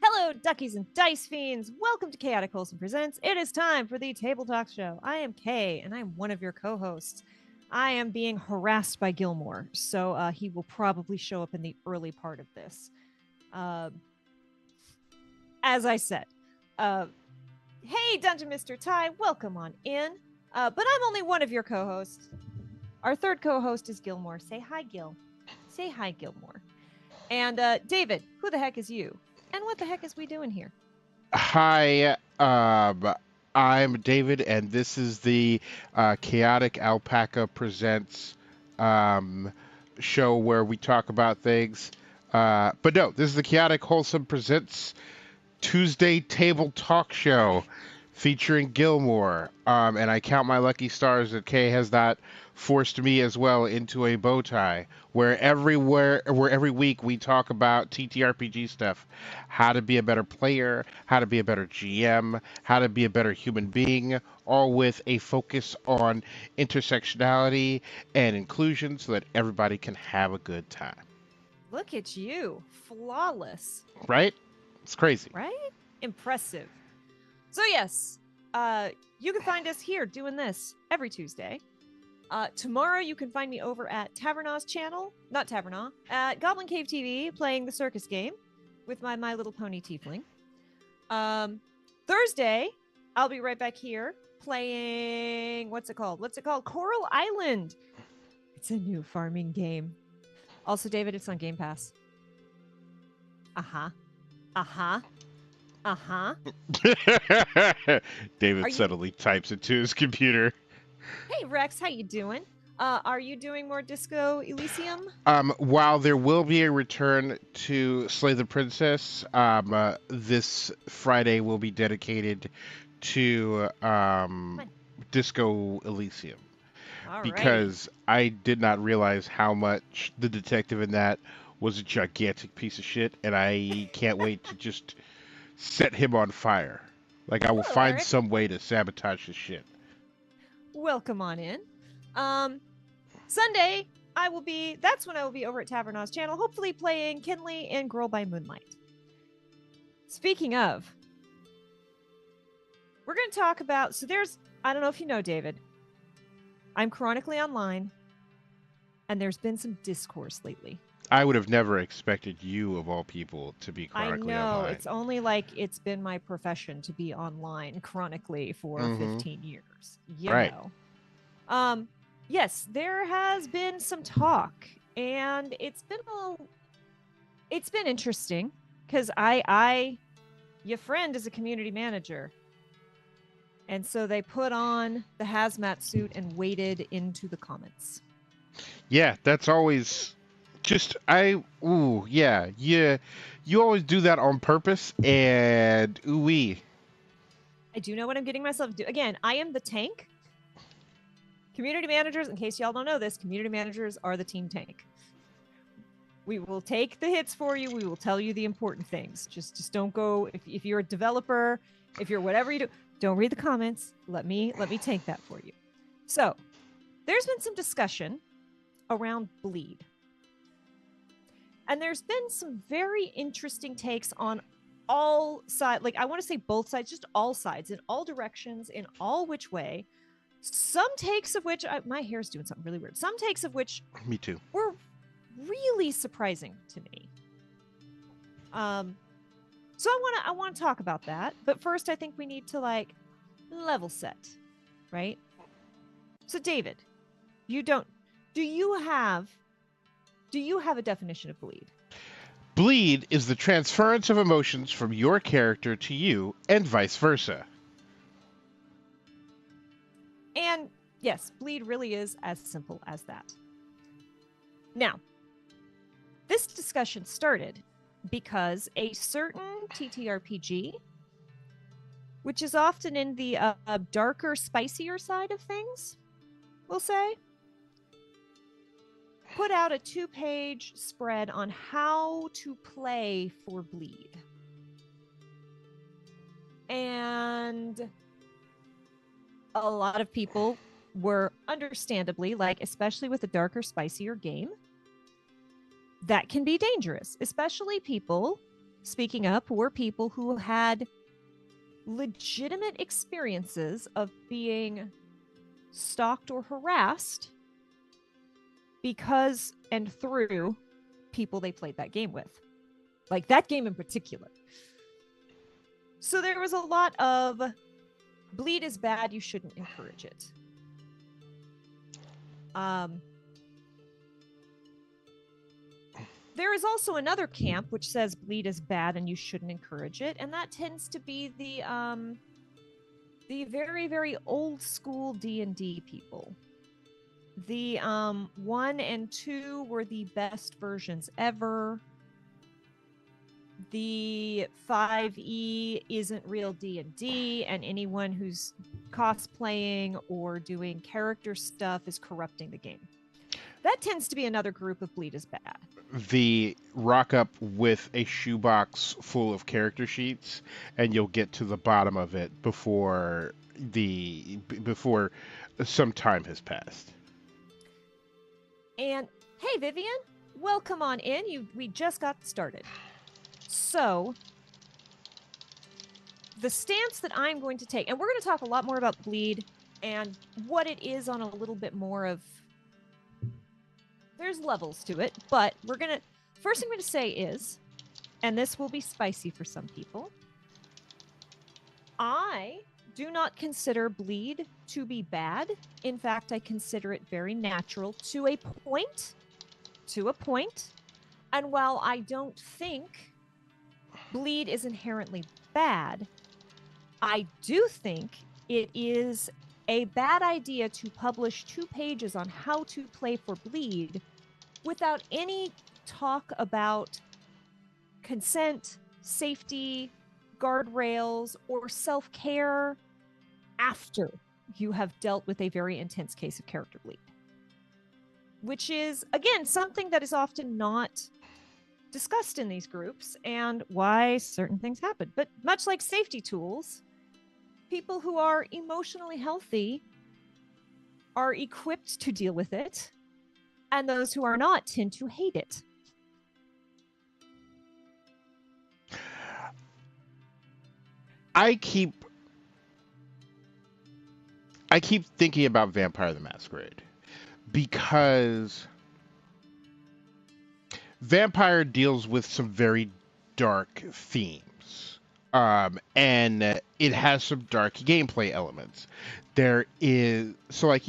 Hello, duckies and dice fiends. Welcome to Chaotic Wholesome Presents. It is time for the Table Talk Show. I am Kay, and I'm one of your co-hosts. I am being harassed by Gilmore, so he will probably show up in the early part of this. As I said, hey, Dungeon Mr. Ty, welcome on in. But I'm only one of your co-hosts. Our third co-host is Gilmore. Say hi, Gil. Say hi, Gilmore. And David, who the heck is you? And what the heck is we doing here? Hi, I'm David, and this is the Chaotic Alpaca Presents show where we talk about things. But no, this is the Chaotic Wholesome Presents Tuesday Table Talk Show featuring Gilmore. And I count my lucky stars that Kay has not forced me as well into a bow tie. Where every week we talk about TTRPG stuff, how to be a better player, how to be a better GM, how to be a better human being, all with a focus on intersectionality and inclusion so that everybody can have a good time. Look at you. Flawless. Right? It's crazy. Right? Impressive. So yes, you can find us here doing this every Tuesday. Tomorrow you can find me over at Tavernaw's channel, not Tavernaw, at Goblin Cave TV playing the circus game with my My Little Pony tiefling. Thursday, I'll be right back here playing, what's it called? Coral Island. It's a new farming game. Also, David, it's on Game Pass. Uh-huh. Uh-huh. Uh-huh. David Are you suddenly types into his computer. Hey Rex, how you doing? Are you doing more Disco Elysium? While there will be a return to Slay the Princess, this Friday will be dedicated to Fine. Disco Elysium Alrighty. because I did not realize how much the detective in that was a gigantic piece of shit, and I can't wait to just set him on fire. Like, I will Hello, find Eric. some way to sabotage his shit. Welcome on in. Sunday, that's when I will be over at Tavernaw's channel, hopefully playing Kinley and Girl by Moonlight. Speaking of, we're going to talk about, I don't know if you know, David, I'm chronically online, and there's been some discourse lately. I would have never expected you, of all people, to be I chronically know, online. it's only like it's been my profession to be online chronically for 15 years, Right. Yes, there has been some talk, and it's been interesting because your friend is a community manager, and so they put on the hazmat suit and waded into the comments. Yeah, that's always just yeah. You always do that on purpose, and ooh-wee. I do know what I'm getting myself to do. Again, I am the tank. Community managers, in case y'all don't know this, community managers are the team tank. We will take the hits for you. We will tell you the important things. Just don't go, if you're a developer, if you're whatever you do, don't read the comments. Let me tank that for you. So there's been some discussion around bleed. And there's been some very interesting takes on all sides. Like, I want to say both sides, just all sides, in all directions, in all which way. Some takes of which, my hair's doing something really weird. Some takes of which Me too. were really surprising to me. So I want to talk about that. But first, I think we need to level set, right? So David, do you have a definition of bleed? Bleed is the transference of emotions from your character to you, and vice versa. And yes, bleed really is as simple as that. Now, this discussion started because a certain TTRPG, which is often in the darker, spicier side of things, we'll say, put out a 2-page spread on how to play for bleed. And a lot of people were understandably, especially with a darker, spicier game, that can be dangerous, especially people, speaking up, were people who had legitimate experiences of being stalked or harassed because and through people they played that game with. Like that game in particular. So there was a lot of bleed is bad, you shouldn't encourage it. There is also another camp which says bleed is bad and you shouldn't encourage it, and that tends to be the very, very old school D&D people. The 1 and 2 were the best versions ever. The 5e isn't real D&D, and anyone who's cosplaying or doing character stuff is corrupting the game. That tends to be another group of bleed is bad. The rock up with a shoebox full of character sheets, and you'll get to the bottom of it before some time has passed. And hey, Vivian, welcome on in. We just got started. So the stance that I'm going to take, and we're going to talk a lot more about bleed and what it is on a little bit more of, there's levels to it, but first thing I'm going to say is, and this will be spicy for some people, I do not consider bleed to be bad. In fact, I consider it very natural to a point. And while I don't think bleed is inherently bad. I do think it is a bad idea to publish 2 pages on how to play for bleed without any talk about consent, safety, guardrails, or self care after you have dealt with a very intense case of character bleed. Which is, again, something that is often not discussed in these groups and why certain things happen. But much like safety tools, people who are emotionally healthy are equipped to deal with it, and those who are not tend to hate it. I keep thinking about Vampire the Masquerade because Vampire deals with some very dark themes. And it has some dark gameplay elements. There is, so like,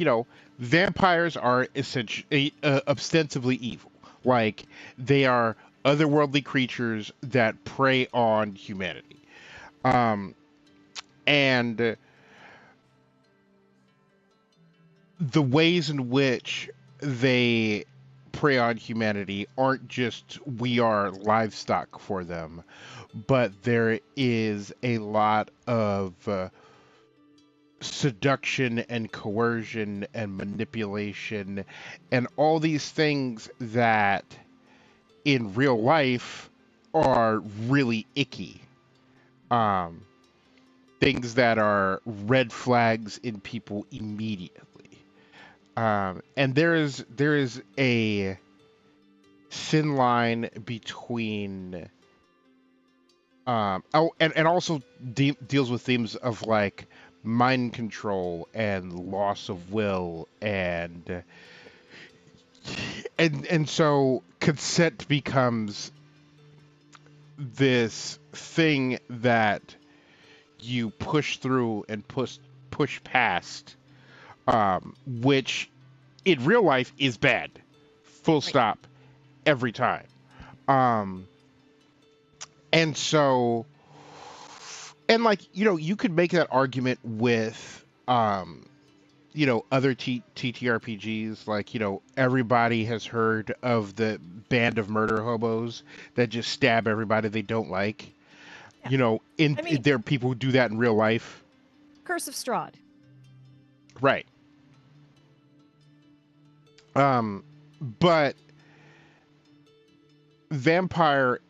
vampires are essentially ostensibly evil. Like, they are otherworldly creatures that prey on humanity. And the ways in which they prey on humanity aren't just we are livestock for them, but there is a lot of seduction and coercion and manipulation and all these things that in real life are really icky. Um, Things that are red flags in people immediately. And there is a thin line between and also deals with themes of like mind control and loss of will and so consent becomes this thing that you push through and push past, which in real life is bad, full stop, every time. Um, and so, and like you could make that argument with other TTRPGs. Like everybody has heard of the band of murder hobos that just stab everybody they don't like. Yeah. There are people who do that in real life. Curse of Strahd. Right. But vampire,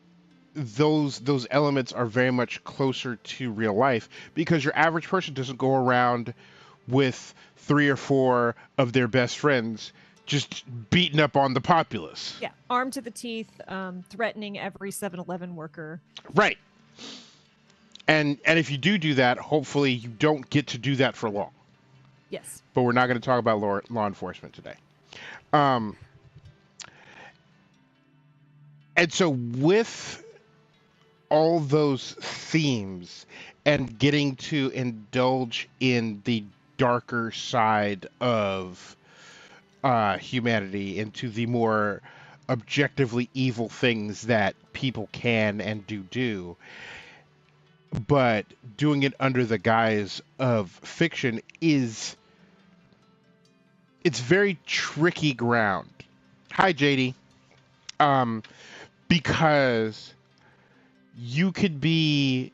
those elements are very much closer to real life because your average person doesn't go around with 3 or 4 of their best friends just beating up on the populace. Yeah, armed to the teeth, threatening every 7-Eleven worker. Right. And if you do that, hopefully you don't get to do that for long. Yes. But we're not going to talk about law enforcement today. And so with all those themes and getting to indulge in the darker side of humanity, into the more objectively evil things that people can and do, but doing it under the guise of fiction it's very tricky ground. Hi, JD. Because you could be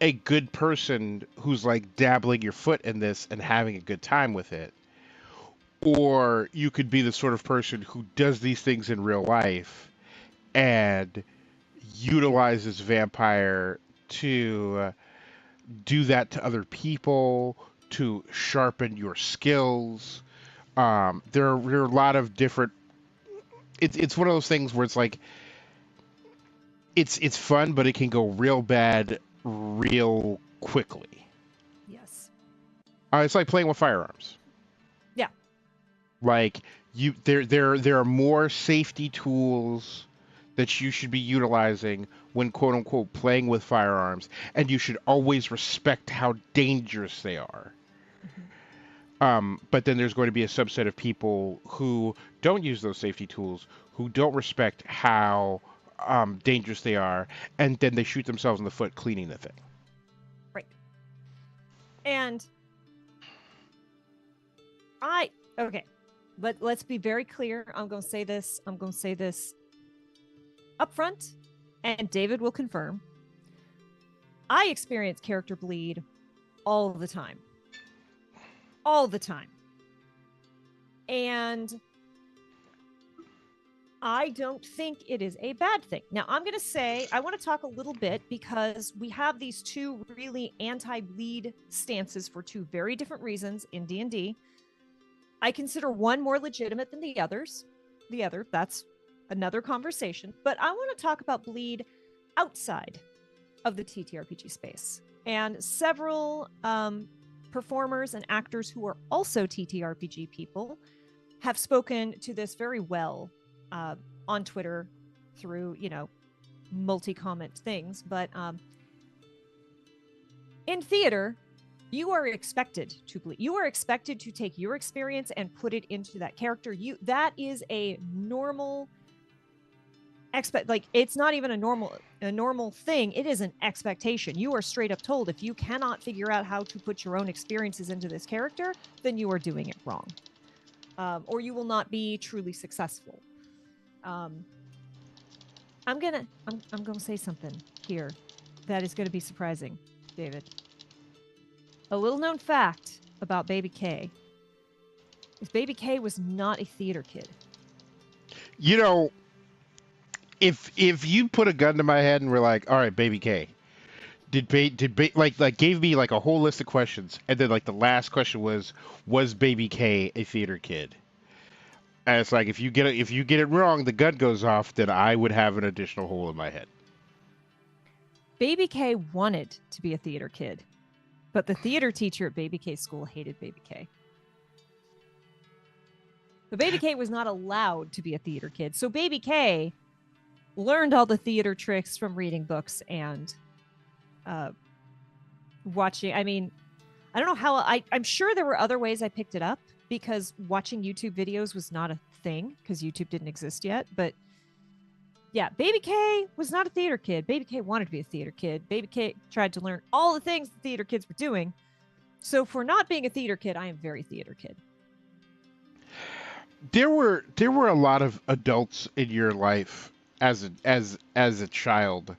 a good person who's like dabbling your foot in this and having a good time with it, or you could be the sort of person who does these things in real life and utilizes vampire to do that to other people, to sharpen your skills. There are a lot of different. It's one of those things where it's like it's fun, but it can go real bad real quickly. Yes. It's like playing with firearms. Yeah. Like there are more safety tools that you should be utilizing when quote unquote playing with firearms, and you should always respect how dangerous they are. But then there's going to be a subset of people who don't use those safety tools, who don't respect how dangerous they are, and then they shoot themselves in the foot cleaning the thing. Right. And okay, but let's be very clear. I'm going to say this up front, and David will confirm. I experience character bleed all the time. All the time. And I don't think it is a bad thing. Now, I'm going to say, I want to talk a little bit because we have these two really anti-bleed stances for two very different reasons in D&D. I consider one more legitimate than the others. The other, that's another conversation. But I want to talk about bleed outside of the TTRPG space. And several performers and actors who are also TTRPG people have spoken to this very well on Twitter through, multi-comment things. But in theater, you are expected to bleed. You are expected to take your experience and put it into that character. That is a normal it's not even a normal thing. It is an expectation. You are straight up told if you cannot figure out how to put your own experiences into this character, then you are doing it wrong, or you will not be truly successful. I'm gonna say something here that is going to be surprising, David. A little known fact about Baby K is Baby K was not a theater kid. If you put a gun to my head and were like, all right, Baby K, gave me like a whole list of questions, and then like the last question was Baby K a theater kid? And it's like if you get it wrong, the gun goes off, then I would have an additional hole in my head. Baby K wanted to be a theater kid, but the theater teacher at Baby K school hated Baby K. But Baby K was not allowed to be a theater kid. So Baby K learned all the theater tricks from reading books and watching. I mean, I don't know how I'm sure there were other ways I picked it up because watching YouTube videos was not a thing because YouTube didn't exist yet. But yeah, Baby K was not a theater kid. Baby K wanted to be a theater kid. Baby K tried to learn all the things the theater kids were doing. So for not being a theater kid, I am very theater kid. There were a lot of adults in your life as a child,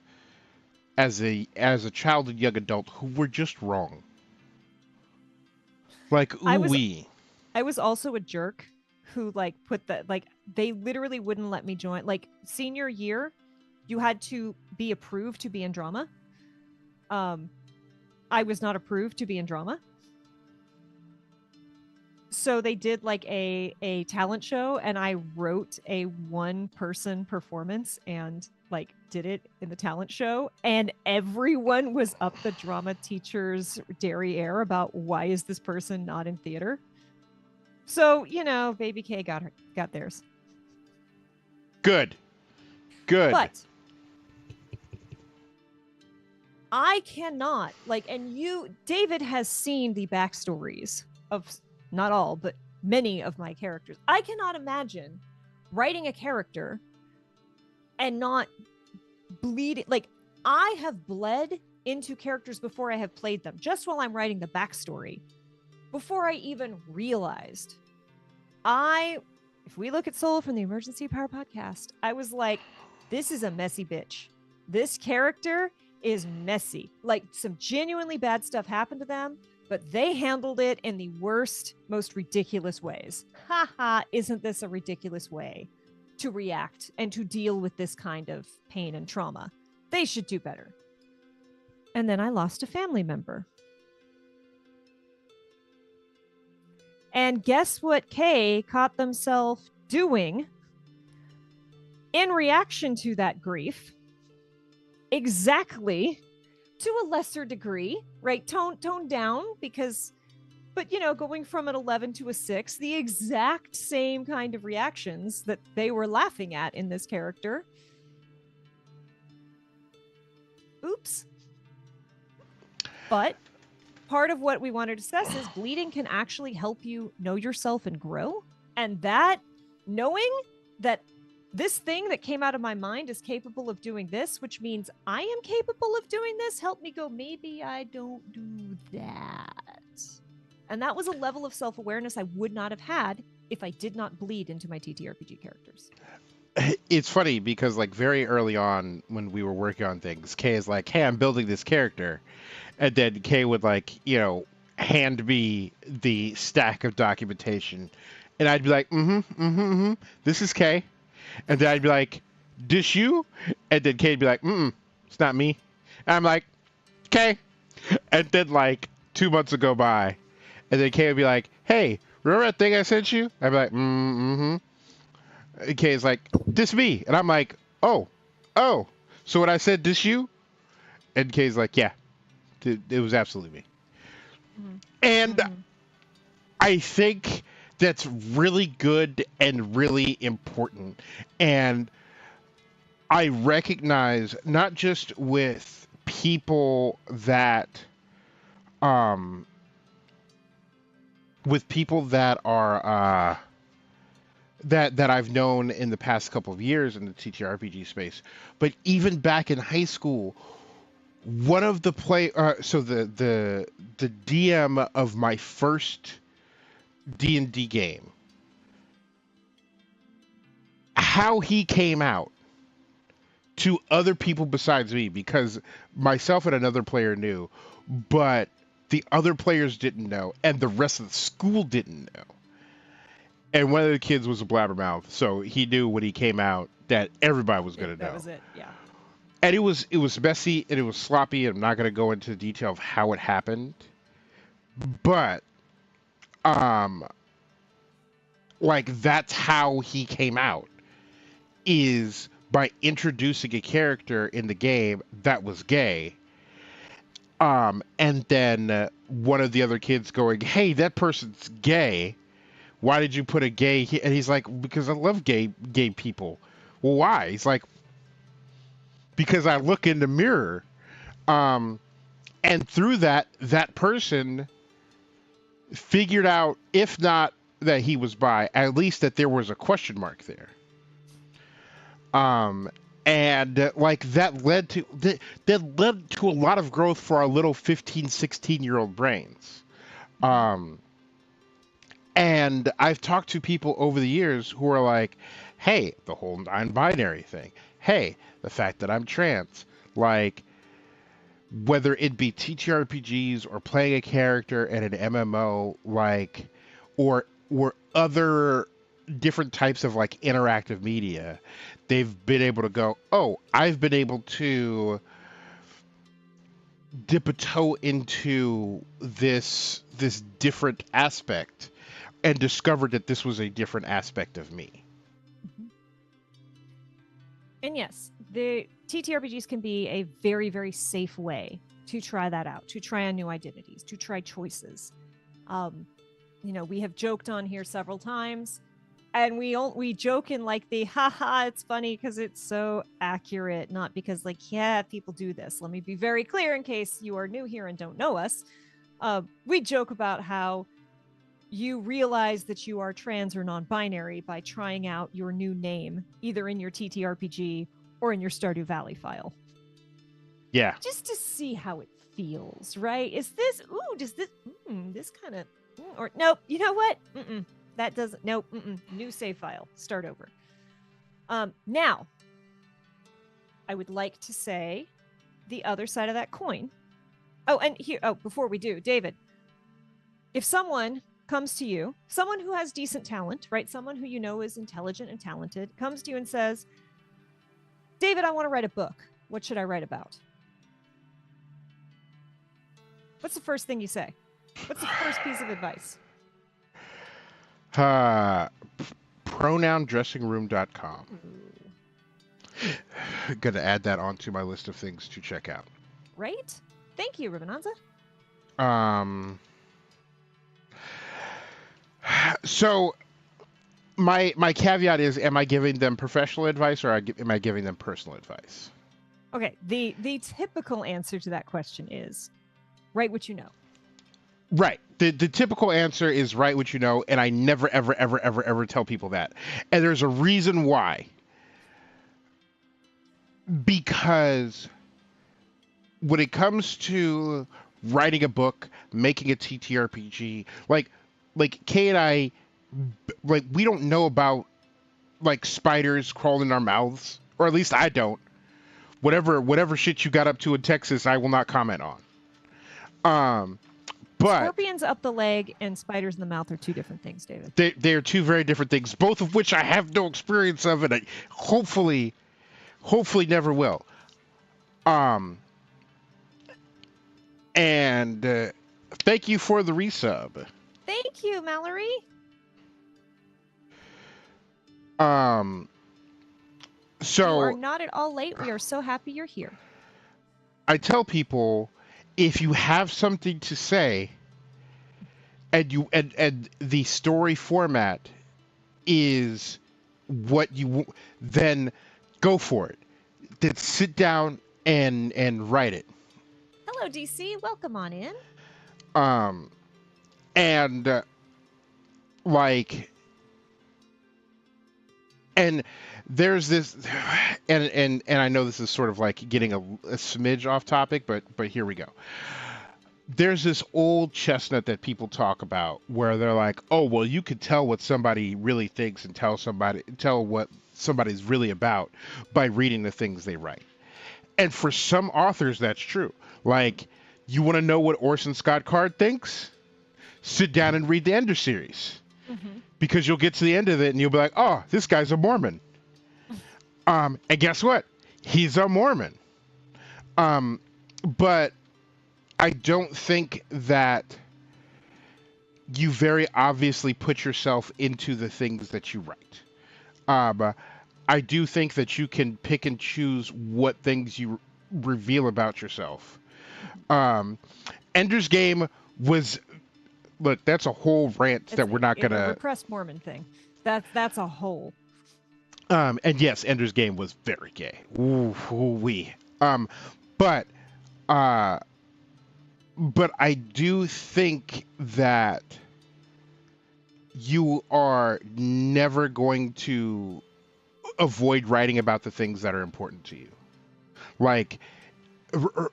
as a child and young adult who were just wrong. Like I was also a jerk who put that they literally wouldn't let me join. Like senior year, you had to be approved to be in drama. I was not approved to be in drama. So they did like a talent show and I wrote a one-person performance and did it in the talent show, and everyone was up the drama teacher's derriere about why is this person not in theater. So, Baby K got theirs. Good. But I cannot David has seen the backstories of not all, but many of my characters. I cannot imagine writing a character and not bleed. I have bled into characters before I have played them, just while I'm writing the backstory, before I even realized. If we look at Solo from the Emergency Power Podcast, I was like, this is a messy bitch. This character is messy. Some genuinely bad stuff happened to them, but they handled it in the worst, most ridiculous ways. Haha, isn't this a ridiculous way to react and to deal with this kind of pain and trauma? They should do better. And then I lost a family member. And guess what Kay caught themselves doing in reaction to that grief? Exactly, to a lesser degree, right? Tone down but going from an 11 to a 6, the exact same kind of reactions that they were laughing at in this character. Oops. But part of what we want to discuss is bleeding can actually help you know yourself and grow. And that knowing that this thing that came out of my mind is capable of doing this, which means I am capable of doing this. Help me go, maybe I don't do that. And that was a level of self-awareness I would not have had if I did not bleed into my TTRPG characters. It's funny because like very early on when we were working on things, Kay is like, "Hey, I'm building this character," and then Kay would like, hand me the stack of documentation, and I'd be like, this is Kay," and then I'd be like, "This you?" And then Kay'd be like, "It's not me," and I'm like, "Kay," and then like 2 months would go by, and then Kay would be like, "Hey, remember that thing I sent you?" I'd be like, "Mm-hmm." Kay's like, "This me," and I'm like, "Oh, so when I said this you," and Kay's like, "Yeah, it was absolutely me." Mm-hmm. And Mm-hmm. I think that's really good and really important. And I recognize not just with people that um are that I've known in the past couple of years in the TTRPG space, but even back in high school, one of the the DM of my first D&D game, how he came out to other people besides me, because myself and another player knew, but the other players didn't know, and the rest of the school didn't know. And one of the kids was a blabbermouth, so he knew when he came out that everybody was going to know. That was it, yeah. And it was messy and it was sloppy, and I'm not going to go into the detail of how it happened, but like that's how he came out, is by introducing a character in the game that was gay, and then one of the other kids going, "Hey, that person's gay. Why did you put a gay?" And he's like, "Because I love gay people." Well, why? He's like, "Because I look in the mirror." And through that person figured out, if not that he was bi, at least that there was a question mark there. And like that led to a lot of growth for our little 15, 16-year-old brains. And I've talked to people over the years who are like, "Hey, the whole non-binary thing. Hey, the fact that I'm trans." Like, whether it be TTRPGs or playing a character in an MMO, like, or other different types of like interactive media, they've been able to go, "Oh, I've been able to dip a toe into this different aspect and discovered that this was a different aspect of me." And yes, the TTRPGs can be a very, very safe way to try that out, to try on new identities, to try choices. We have joked on here several times, and we joke in like the haha, it's funny because it's so accurate, not because like, yeah, people do this. Let me be very clear in case you are new here and don't know us. We joke about how you realize that you are trans or non-binary by trying out your new name, either in your TTRPG or in your Stardew Valley file. Yeah. Just to see how it feels, right? Is this, does this, this kind of, or nope, you know what? That doesn't, nope, new save file, start over. Now, I would like to say the other side of that coin. Oh, and here, before we do, David, if someone comes to you, someone who has decent talent, right? Someone who you know is intelligent and talented, comes to you and says, "David, I want to write a book. What should I write about?" What's the first thing you say? What's the first piece of advice? Pronoundressingroom.com. Gonna add that onto my list of things to check out. Right? Thank you, Ribbonanza. So my caveat is, am I giving them professional advice or am I giving them personal advice? Okay, the typical answer to that question is write what you know. Right. The typical answer is write what you know, and I never ever ever ever ever tell people that. And there's a reason why. because when it comes to writing a book, making a TTRPG, like Kay and I, like we don't know about like spiders crawling in our mouths, or at least I don't. Whatever shit you got up to in Texas, I will not comment on. Um, but Scorpions up the leg and spiders in the mouth are two different things, David. they're two very different things, both of which I have no experience of, and I hopefully never will. Um, and thank you for the resub. Thank you, Mallory. Um, You are so not at all late. We are so happy you're here. I tell people, if you have something to say, and the story format is what then go for it. Then sit down and write it. Hello, DC. Welcome on in. Um, and like, and there's this, and I know this is sort of like getting a smidge off topic, but here we go. There's this old chestnut that people talk about where they're like, oh, well, you could tell what somebody really thinks and tell what somebody's really about by reading the things they write. And for some authors, that's true. Like, you want to know what Orson Scott Card thinks? Sit down and read the Ender series. Mm-hmm. Because you'll get to the end of it and you'll be like, oh, this guy's a Mormon. And guess what? He's a Mormon. But I don't think that you very obviously put yourself into the things that you write. I do think that you can pick and choose what things you reveal about yourself. Ender's Game was, look, that's a whole rant that we're not gonna. The repressed Mormon thing. That's a whole. And yes, Ender's Game was very gay. Ooh, wee. But I do think that you are never going to avoid writing about the things that are important to you. Like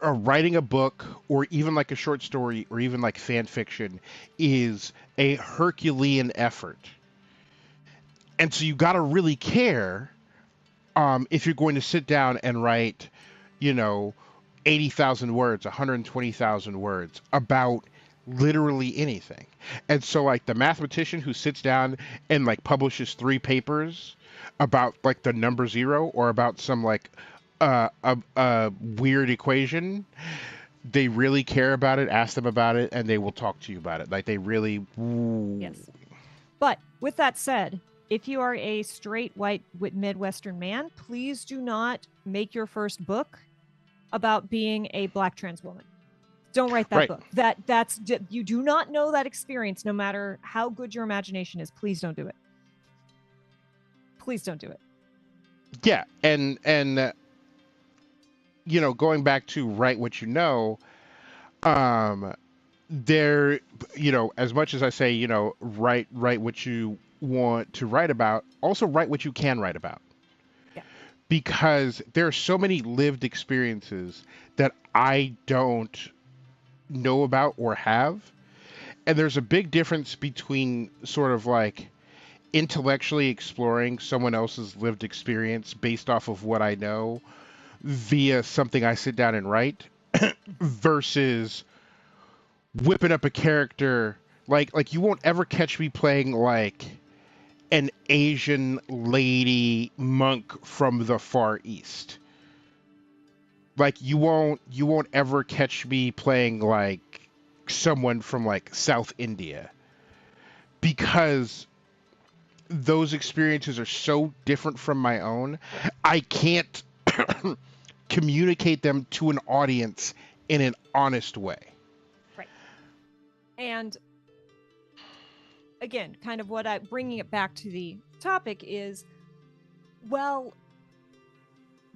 writing a book or even like a short story or even like fan fiction is a Herculean effort. And so you got to really care if you're going to sit down and write, 80,000 words, 120,000 words about literally anything. And so like the mathematician who sits down and like publishes 3 papers about like the number 0 or about some like a weird equation, they really care about it, ask them about it, and they will talk to you about it. Like they really. Ooh. Yes. But with that said, if you are a straight white Midwestern man, please do not make your first book about being a Black trans woman. Don't write that Right. book. That's you do not know that experience, no matter how good your imagination is. Please don't do it. Please don't do it. Yeah, and going back to write what you know, there, as much as I say, write what you want to write about, also write what you can write about. Yeah. Because there are so many lived experiences that I don't know about or have. And there's a big difference between sort of like intellectually exploring someone else's lived experience based off of what I know via something I sit down and write versus whipping up a character like you won't ever catch me playing like an Asian lady monk from the Far East. Like you won't ever catch me playing like someone from like South India, because those experiences are so different from my own. I can't communicate them to an audience in an honest way. Right. And again, kind of bringing it back to the topic is, well,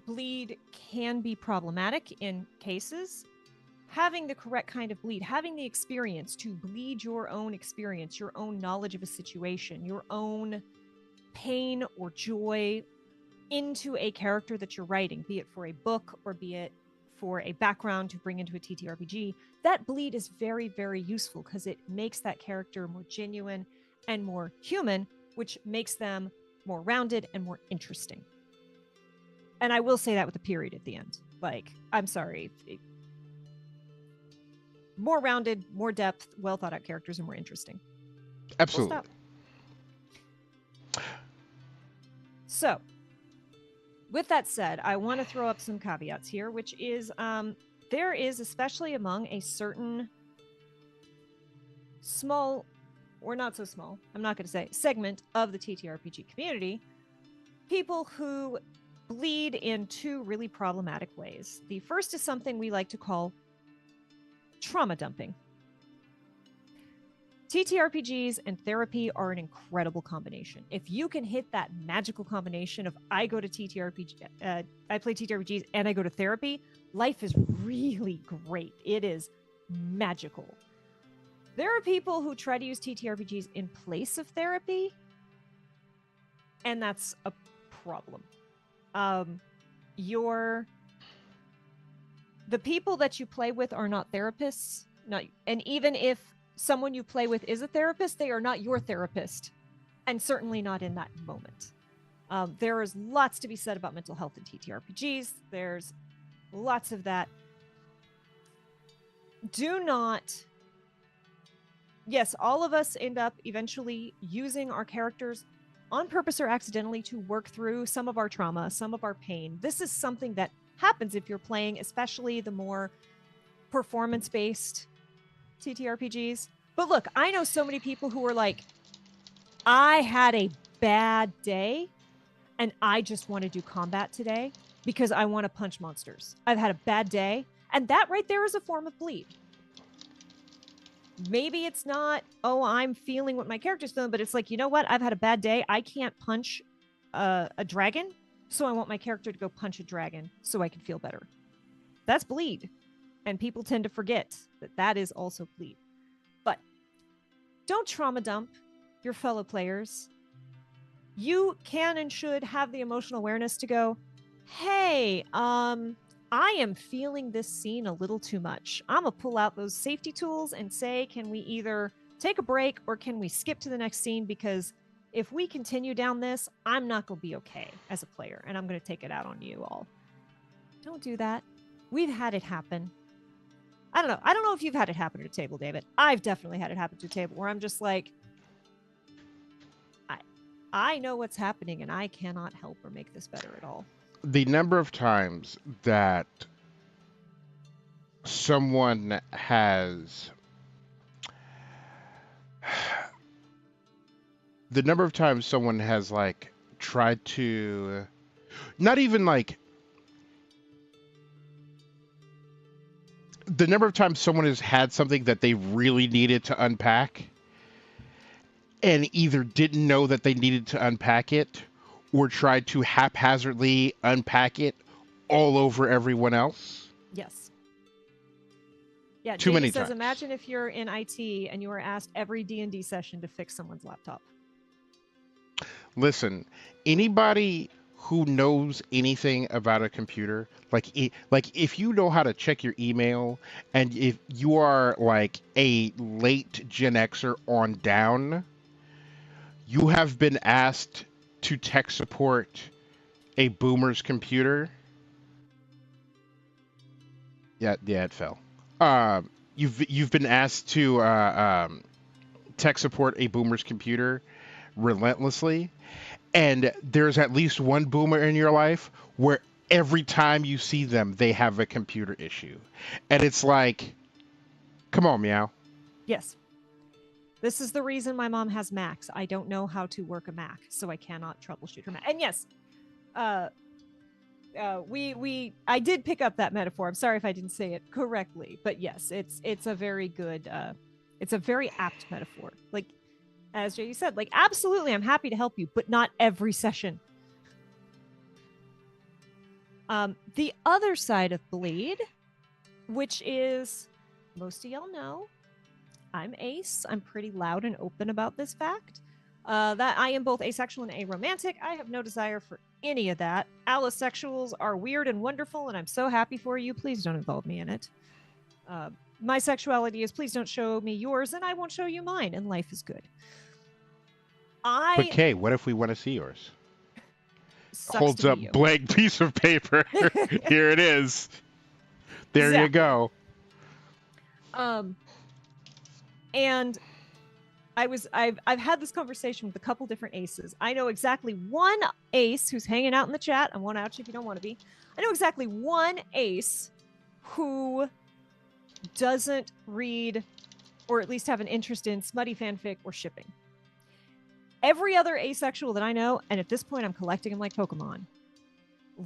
bleed can be problematic in cases. Having the correct kind of bleed, having the experience to bleed your own experience, your own knowledge of a situation, your own pain or joy, into a character that you're writing, be it for a book or be it for a background to bring into a TTRPG, that bleed is very, very useful because it makes that character more genuine and more human, which makes them more rounded and more interesting. And I will say that with a period at the end. Like, I'm sorry. More rounded, more depth, well thought out characters are more interesting. Absolutely. So, with that said, I want to throw up some caveats here, which is there is, especially among a certain small, or not so small, I'm not going to say, segment of the TTRPG community, people who bleed in two really problematic ways. The first is something we like to call trauma dumping. TTRPGs and therapy are an incredible combination. If you can hit that magical combination of I go to I play TTRPGs and I go to therapy, life is really great. It is magical. There are people who try to use TTRPGs in place of therapy, and that's a problem. The people that you play with are not therapists, and even if someone you play with is a therapist, they are not your therapist, and certainly not in that moment. There is lots to be said about mental health in TTRPGs. There's lots of that. Yes, all of us end up eventually using our characters on purpose or accidentally to work through some of our trauma, some of our pain. This is something that happens if you're playing, especially the more performance-based TTRPGs. But look, I know so many people who are like, I had a bad day and I just want to do combat today because I want to punch monsters. I've had a bad day. And that right there is a form of bleed. Maybe it's not, oh, I'm feeling what my character's feeling, but it's like, you know what? I've had a bad day. I can't punch a dragon, so I want my character to go punch a dragon so I can feel better. That's bleed. And people tend to forget that that is also bleed. But don't trauma dump your fellow players. You can and should have the emotional awareness to go, hey, I am feeling this scene a little too much. I'm going to pull out those safety tools and say, can we either take a break or can we skip to the next scene? Because if we continue down this, I'm not going to be okay as a player, and I'm going to take it out on you all. Don't do that. We've had it happen. I don't know if you've had it happen at a table, David. I've definitely had it happen to a table where I'm just like, I know what's happening and I cannot help or make this better at all. The number of times that someone has like tried to, not even like, the number of times someone has had something that they really needed to unpack and either didn't know that they needed to unpack it or tried to haphazardly unpack it all over everyone else. Yes. Yeah, Too many says, times. imagine if you're in IT and you are asked every D&D session to fix someone's laptop. Listen, anybody who knows anything about a computer, like if you know how to check your email, and if you are like a late Gen Xer on down, you have been asked to tech support a boomer's computer. Yeah, it fell. You've been asked to tech support a boomer's computer relentlessly, and there's at least one boomer in your life where every time you see them, they have a computer issue, and it's like, come on, meow. Yes. This is the reason my mom has Macs. I don't know how to work a Mac, so I cannot troubleshoot her Mac. And yes, I did pick up that metaphor. I'm sorry if I didn't say it correctly, but yes, it's a very good, it's a very apt metaphor. Like, as Jay said, like, absolutely, I'm happy to help you, but not every session. The other side of bleed, which is, most of y'all know, I'm Ace. I'm pretty loud and open about this fact. That I am both asexual and aromantic. I have no desire for any of that. Allosexuals are weird and wonderful, and I'm so happy for you. Please don't involve me in it. My sexuality is please don't show me yours, and I won't show you mine, and life is good. But Kay, what if we want to see yours? Sucks Holds to up be you. blank piece of paper. Here it is. There you go. And I've had this conversation with a couple different aces. I know exactly one ace who's hanging out in the chat. I won't out you if you don't want to be. I know exactly one ace who doesn't read or at least have an interest in smutty fanfic or shipping. Every other asexual that I know, and at this point I'm collecting them like Pokemon,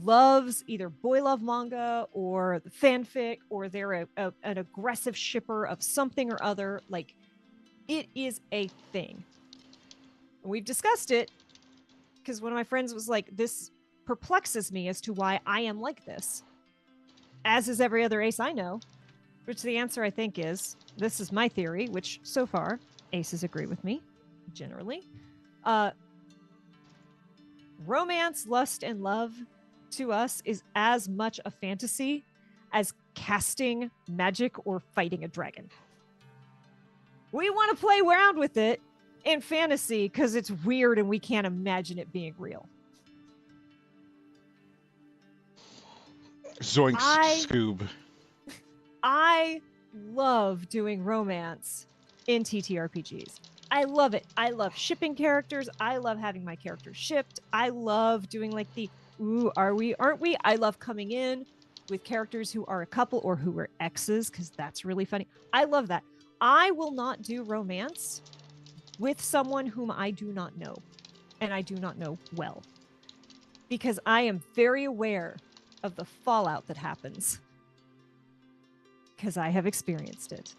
loves either boy love manga or the fanfic, or they're an aggressive shipper of something or other. Like, it is a thing. We've discussed it because one of my friends was like, this perplexes me as to why I am like this, as is every other ace I know. Which the answer, I think, is, this is my theory, which so far aces agree with me generally. Romance, lust, and love to us is as much a fantasy as casting magic or fighting a dragon. We want to play around with it in fantasy because it's weird and we can't imagine it being real. Zoink Scoob. I love doing romance in TTRPGs. I love it. I love shipping characters. I love having my characters shipped. I love doing like the, ooh, are we, aren't we? I love coming in with characters who are a couple or who are exes because that's really funny. I love that. I will not do romance with someone whom I do not know, and I do not know well, because I am very aware of the fallout that happens, because I have experienced it,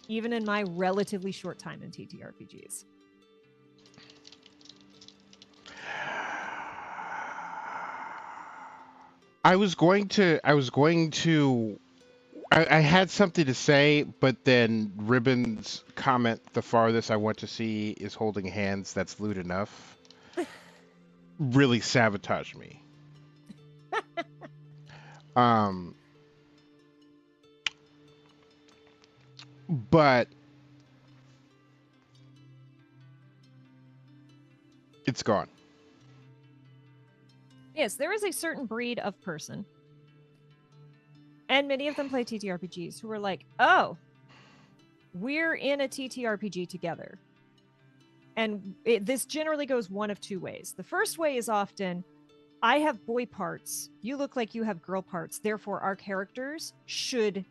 even in my relatively short time in TTRPGs. I had something to say, but then Ribbon's comment, the farthest I want to see is holding hands, that's lewd enough, really sabotaged me. But it's gone. Yes, there is a certain breed of person, and many of them play TTRPGs, who are like, oh, we're in a TTRPG together. And this generally goes one of two ways. The first way is often, I have boy parts, you look like you have girl parts, therefore our characters should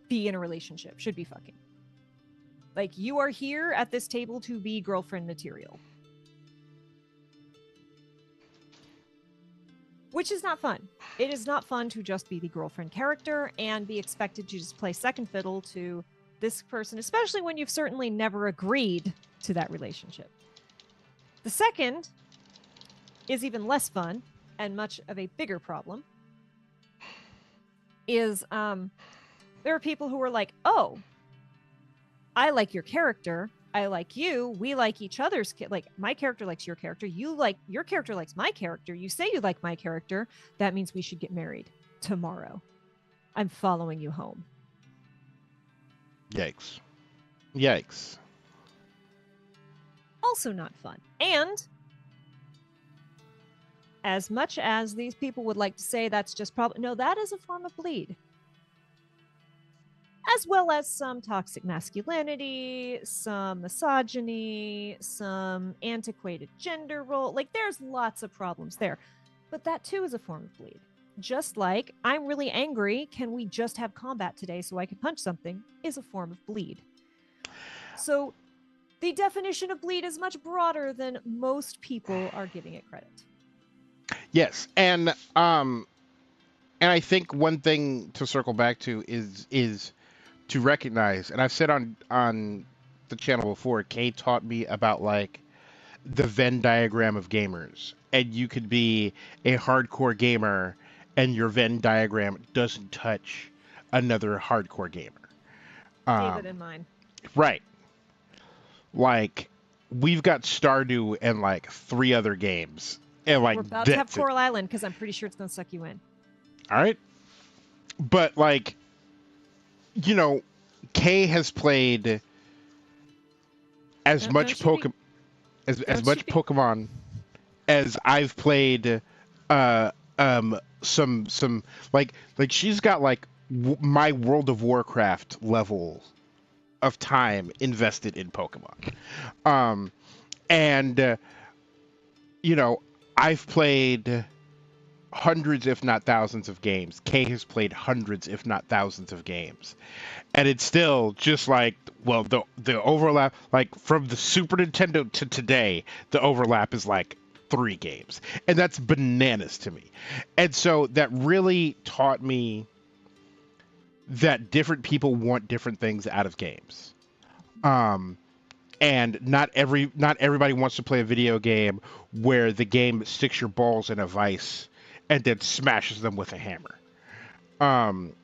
be in a relationship, should be fucking. Like, you are here at this table to be girlfriend material. Which is not fun. It is not fun to just be the girlfriend character and be expected to just play second fiddle to this person, especially when you've certainly never agreed to that relationship. The second is even less fun and much of a bigger problem. Is there are people who are like, oh, I like your character, I like you, we like each other's, like, my character likes your character, you like, your character likes my character, you say you like my character, that means we should get married tomorrow. I'm following you home. Yikes. Yikes. Also not fun. And as much as these people would like to say that's just probably, no, that is a form of bleed. As well as some toxic masculinity, some misogyny, some antiquated gender role. Like, there's lots of problems there. But that too is a form of bleed. Just like, I'm really angry, can we just have combat today so I can punch something, is a form of bleed. So the definition of bleed is much broader than most people are giving it credit. Yes, and I think one thing to circle back to is to recognize, and I've said on the channel before, Kay taught me about like the Venn diagram of gamers, and you could be a hardcore gamer and your Venn diagram doesn't touch another hardcore gamer. David and mine. Right. like we've got Stardew and like 3 other games, and like We're about to have that's it. Coral Island because I'm pretty sure it's going to suck you in. All right, but like you know, Kay has played as much Don't you be? Pokemon as Don't you much be? Pokemon as I've played. Uh, some like she's got like my World of Warcraft level of time invested in Pokemon. Um, and you know, I've played hundreds, if not thousands, of games. Kay has played hundreds, if not thousands, of games, and it's still just like, well, the overlap, like from the Super Nintendo to today, the overlap is like 3 games, and that's bananas to me. And so that really taught me that different people want different things out of games. Um, and not everybody wants to play a video game where the game sticks your balls in a vice and then smashes them with a hammer. Um,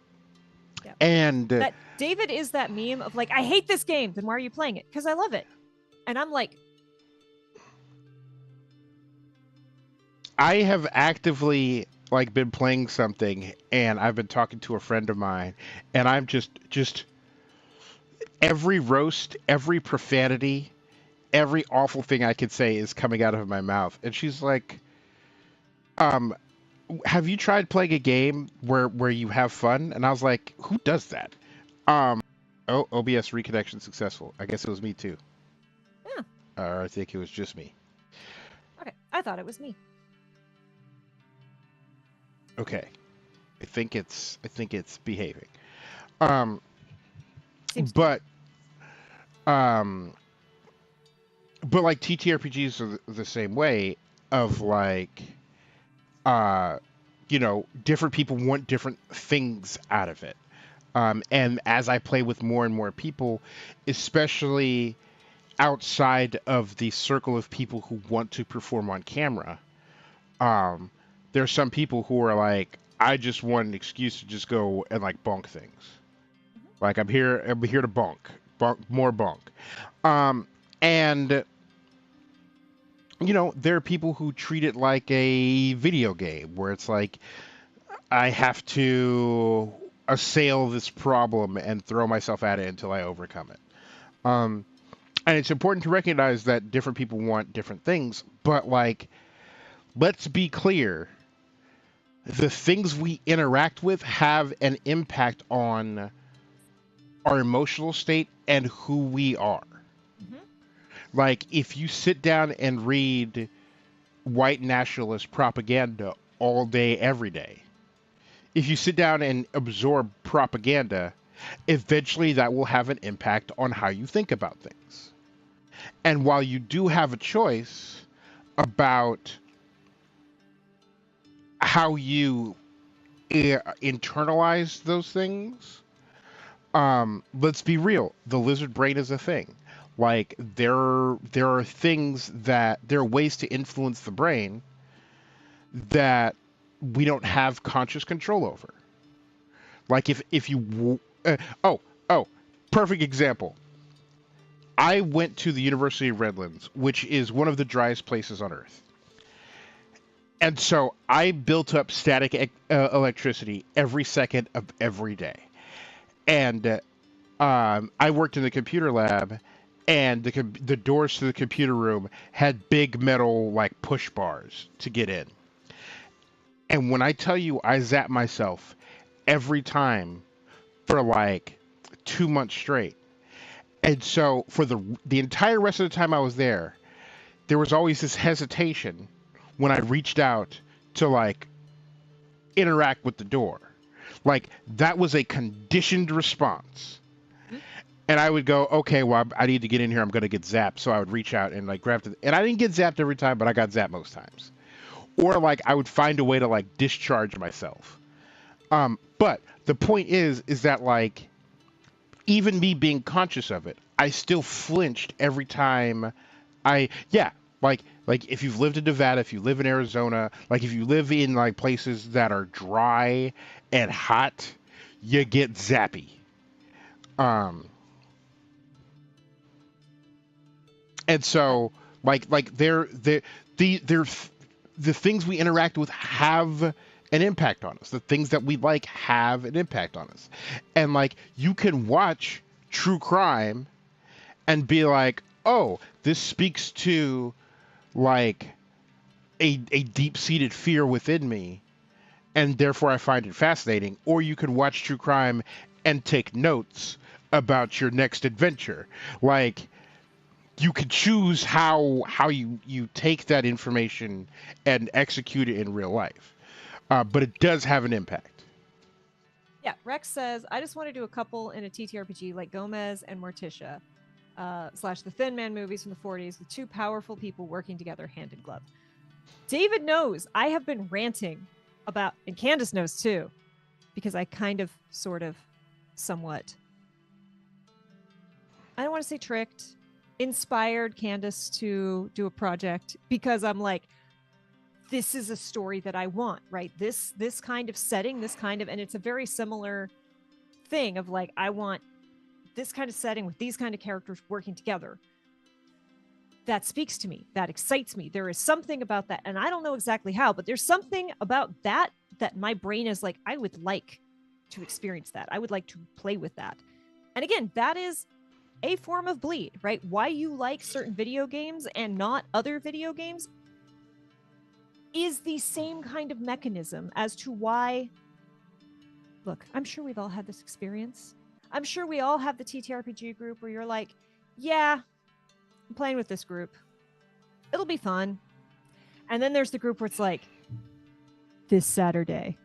Yeah. and That David is that meme of like, I hate this game. Then why are you playing it? Because I love it. And I'm like, I have actively like been playing something, and I've been talking to a friend of mine, and I'm just every roast, every profanity, every awful thing I could say is coming out of my mouth, and she's like, um, have you tried playing a game where you have fun? And I was like, who does that? Um, oh, OBS reconnection successful. I guess it was me too. yeah, Or I think it was just me. okay. I thought it was me. Okay. I think it's behaving. Um, Seems to be. but um, but like TTRPGs are the same way of like uh, different people want different things out of it. And as I play with more and more people, especially outside of the circle of people who want to perform on camera, um, there's some people who are like, I just want an excuse to just go and like bonk things. Mhm. Like I'm here to bonk, more bonk. And there are people who treat it like a video game where it's like I have to assail this problem and throw myself at it until I overcome it. Um, and it's important to recognize that different people want different things, but like, let's be clear, the things we interact with have an impact on our emotional state and who we are. Mhm. Like, if you sit down and read white nationalist propaganda all day, every day, if you sit down and absorb propaganda, eventually that will have an impact on how you think about things. And while you do have a choice about how you internalize those things, let's be real. The lizard brain is a thing. Like there are things that there are ways to influence the brain that we don't have conscious control over. Like if you oh oh perfect example. I went to the University of Redlands, which is one of the driest places on earth. And so I built up static electricity every second of every day. And I worked in the computer lab, and the doors to the computer room had big metal like push bars to get in. And when I tell you I zapped myself every time for like 2 months straight. And so for the entire rest of the time I was there was always this hesitation when I reached out to like interact with the door. Like that was a conditioned response. Mhm. And I would go, okay, well, I need to get in here. I'm going to get zapped. So I would reach out and like grab it. And I didn't get zapped every time, but I got zapped most times. Or like I would find a way to like discharge myself. But the point is that like even me being conscious of it, I still flinched every time yeah, like if you've lived in Nevada, if you live in Arizona, like if you live in like places that are dry and hot, you get zappy. Um And so like they're the things we interact with have an impact on us. The things that we like have an impact on us. And like you can watch true crime and be like, "Oh, this speaks to like a deep-seated fear within me, and therefore I find it fascinating." Or you can watch true crime and take notes about your next adventure. Like you could choose how you take that information and execute it in real life, but it does have an impact. Yeah, Rex says, I just want to do a couple in a TTRPG like Gomez and Morticia, slash the Thin Man movies from the 40s with two powerful people working together hand in glove. David knows I have been ranting about, and Candace knows too, because I kind of, sort of, somewhat, I don't want to say tricked, inspired Candace to do a project because I'm like, this is a story that I want, right? This kind of setting, this kind of, and it's a very similar thing of like, I want this kind of setting with these kind of characters working together. That speaks to me. That excites me. There is something about that. And I don't know exactly how, but there's something about that that my brain is like, I would like to experience that. I would like to play with that. And again, that is a form of bleed, right? Why you like certain video games and not other video games is the same kind of mechanism as to why. Look, I'm sure we've all had this experience. I'm sure we all have the TTRPG group where you're like, yeah, I'm playing with this group. It'll be fun. And then there's the group where it's like, this Saturday,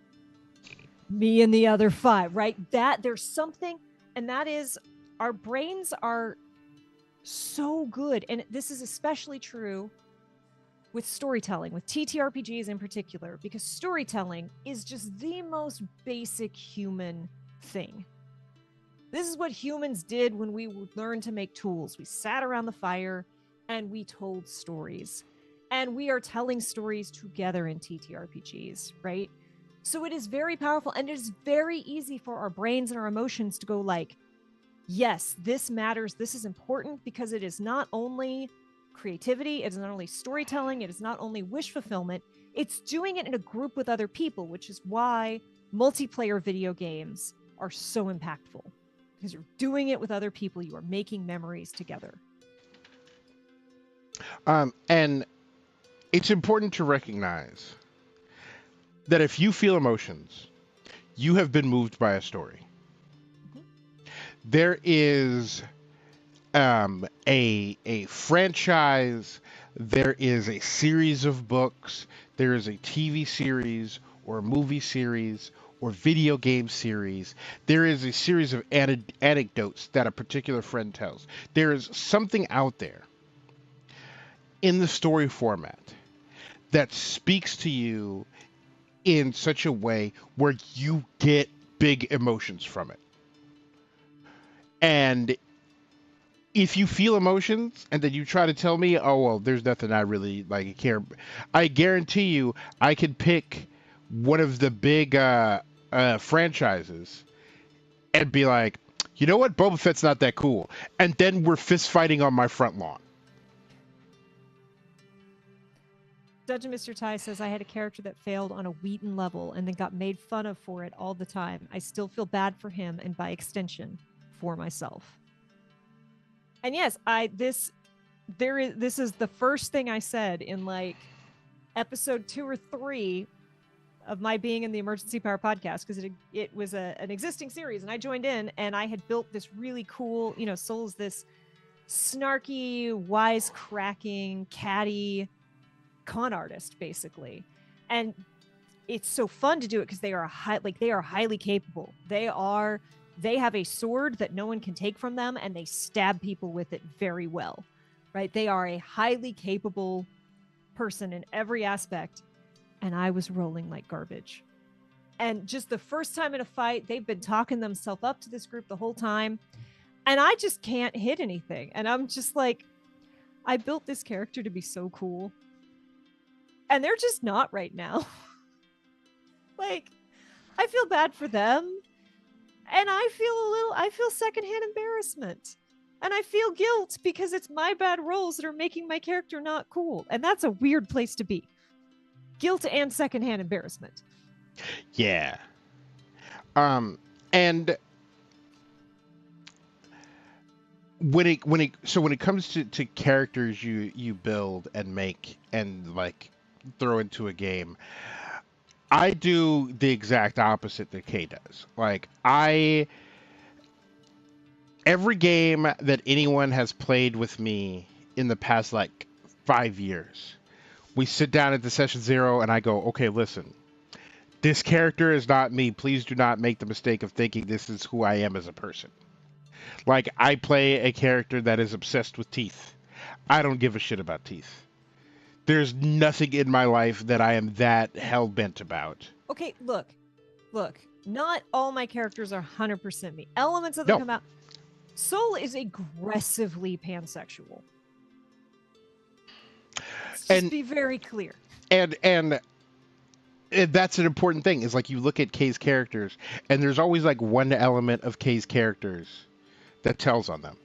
me and the other 5, right? That there's something, and that is our brains are so good. And this is especially true with storytelling, with TTRPGs in particular, because storytelling is just the most basic human thing. This is what humans did when we learned to make tools. We sat around the fire and we told stories. And we are telling stories together in TTRPGs, right? So it is very powerful, and it is very easy for our brains and our emotions to go like, yes, this matters. This is important because it is not only creativity, it is not only storytelling, it is not only wish fulfillment, it's doing it in a group with other people, which is why multiplayer video games are so impactful. Because you're doing it with other people, you are making memories together. And it's important to recognize that if you feel emotions, you have been moved by a story. Mm-hmm. There is a franchise, there is a series of books, there is a TV series or a movie series or video game series. There is a series of anecdotes that a particular friend tells. There is something out there in the story format that speaks to you in such a way where you get big emotions from it. And if you feel emotions and then you try to tell me, oh, well, there's nothing I really like care, I guarantee you I could pick one of the big franchises and be like, you know what, Boba Fett's not that cool. And then we're fist fighting on my front lawn. Dungeon Mr. Ty says, I had a character that failed on a Wheaton level and then got made fun of for it all the time. I still feel bad for him and by extension for myself. And yes, this is the first thing I said in like episode 2 or 3 of my being in the Emergency Power podcast, because it was an existing series and I joined in and I had built this really cool, Soul's this snarky, wisecracking, catty con artist basically, and it's so fun to do it because they are highly capable. They have a sword that no one can take from them and they stab people with it very well, right? They are a highly capable person in every aspect, and I was rolling like garbage. And just the first time in a fight, they've been talking themselves up to this group the whole time, and I just can't hit anything, and I'm just like, I built this character to be so cool and they're just not right now. Like, I feel bad for them. And I feel secondhand embarrassment. and I feel guilt because it's my bad rolls that are making my character not cool. And that's a weird place to be. Guilt and secondhand embarrassment. Yeah. And when it comes to characters you build and make and like throw into a game, I do the exact opposite that Kay does. Like every game that anyone has played with me in the past like 5 years, we sit down at the session 0 and I go, okay, listen, this character is not me. Please do not make the mistake of thinking this is who I am as a person. Like, I play a character that is obsessed with teeth. I don't give a shit about teeth. There's nothing in my life that I am that hell bent about. Okay, look. Not all my characters are 100% me. Elements of them No. come out. Soul is aggressively pansexual. Let's just be very clear. And that's an important thing, is like you look at Kay's characters and there's always like one element of Kay's characters that tells on them.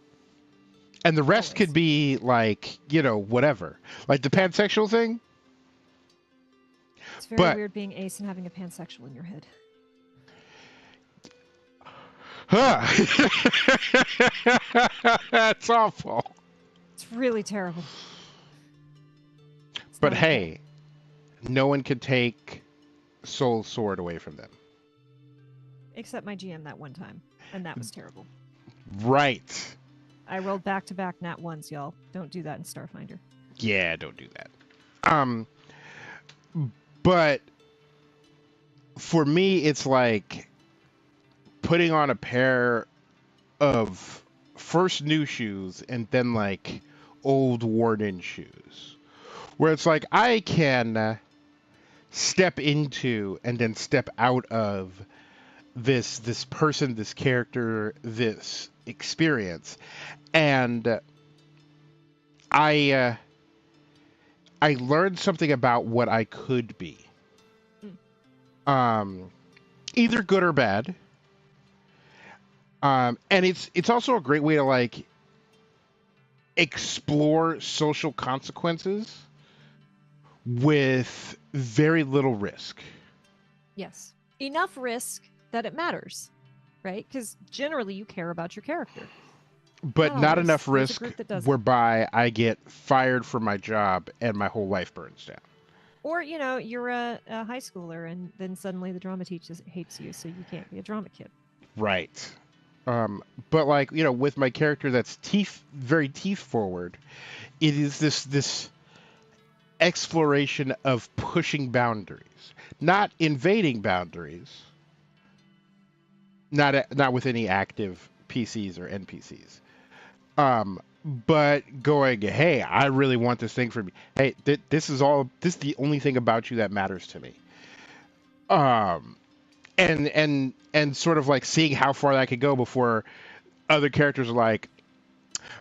And the rest could be like, whatever. Like the pansexual thing. It's very weird being ace and having a pansexual in your head. That's awful. It's really terrible. But hey, no one can take Soul's sword away from them. Except my GM that one time. And that was terrible. Right. I rolled back-to-back nat ones, y'all. Don't do that in Starfinder. Yeah, don't do that. But for me, it's like putting on a pair of first new shoes and then like old worn-in shoes, where it's like I can step into and then step out of this person, this character, this experience, and I learned something about what I could be. Either good or bad. And it's also a great way to like explore social consequences with very little risk. Yes. Enough risk that it matters, right? Because generally you care about your character. But not enough risk whereby I get fired from my job and my whole life burns down. Or, you're a high schooler and then suddenly the drama teacher hates you, so you can't be a drama kid. Right. But like, with my character that's very teeth forward, it is this exploration of pushing boundaries, not invading boundaries, not with any active PCs or NPCs. But going, hey, I really want this thing for me. Hey, this is the only thing about you that matters to me. And sort of like seeing how far that could go before other characters are like,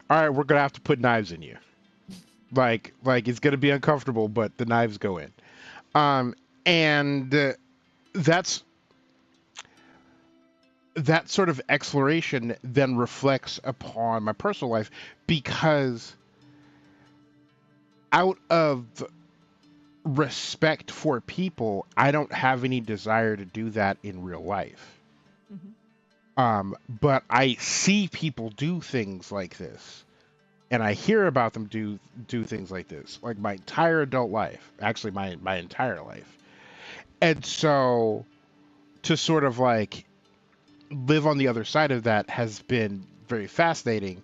all right, we're gonna have to put knives in you. Like it's gonna be uncomfortable, but the knives go in. And that's that sort of exploration then reflects upon my personal life, because out of respect for people, I don't have any desire to do that in real life. But I see people do things like this, and I hear about them do things like this, like my entire adult life, actually my entire life. And so to sort of like live on the other side of that has been very fascinating,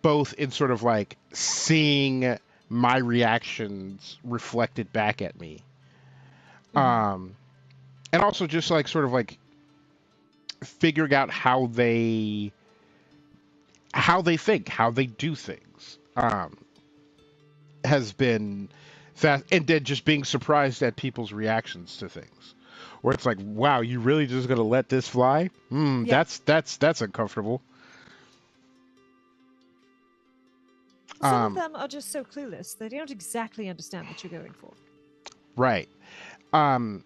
both in sort of like seeing my reactions reflected back at me. And also just like sort of like figuring out how they think, how they do things, has been fast. And then just being surprised at people's reactions to things, where it's like, wow, you really just gonna let this fly? Yeah. That's uncomfortable. Some of them are just so clueless. They don't exactly understand what you're going for. Right. And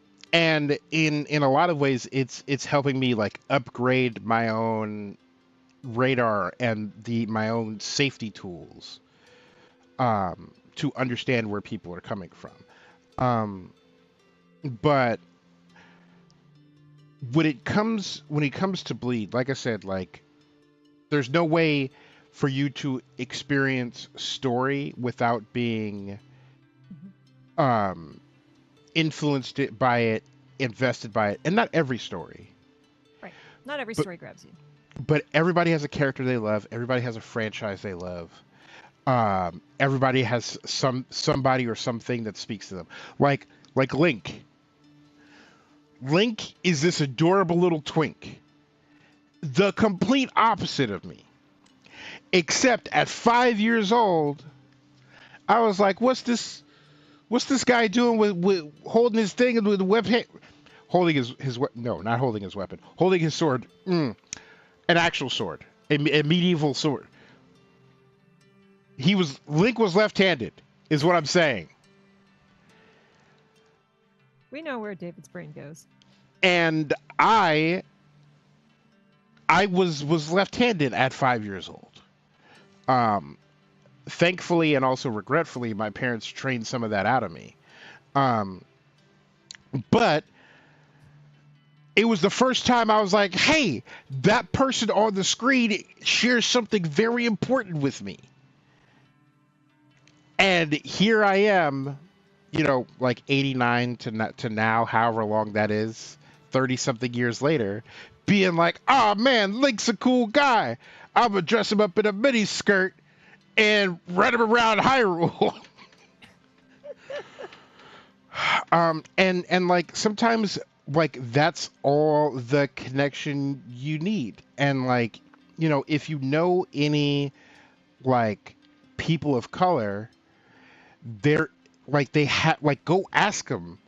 in a lot of ways, it's helping me like upgrade my own radar and my own safety tools to understand where people are coming from. But when it comes to Bleed, like I said, like there's no way for you to experience story without being um, influenced by it, invested by it, and not every story. Right. Not every But story grabs you. but everybody has a character they love. Everybody has a franchise they love. Everybody has somebody or something that speaks to them. Like Link. Link is this adorable little twink. The complete opposite of me. Except at 5 years old, I was like, what's this guy doing with holding his thing with the weapon? Holding no, not holding his weapon. Holding his sword. An actual sword. A medieval sword. Link was left-handed, is what I'm saying. We know where David's brain goes. And I was left-handed at 5 years old. Thankfully and also regretfully, my parents trained some of that out of me. But it was the first time I was like, hey, that person on the screen shares something very important with me. And here I am, like 89 to now, however long that is, 30 something years later, being like, oh man, Link's a cool guy. I'm gonna dress him up in a mini skirt and run him around Hyrule. And like sometimes like that's all the connection you need. And like, if you know any like people of color, they're like they have like go ask them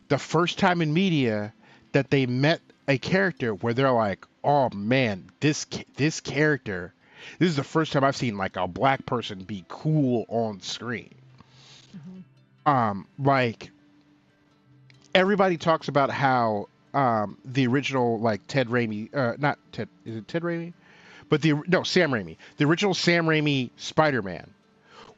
the first time in media that they met a character where they're like, oh man, this character, this is the first time I've seen like a black person be cool on screen. Like everybody talks about how the original like Ted Raimi, not Ted, is it Ted Raimi? But Sam Raimi. The original Sam Raimi Spider-Man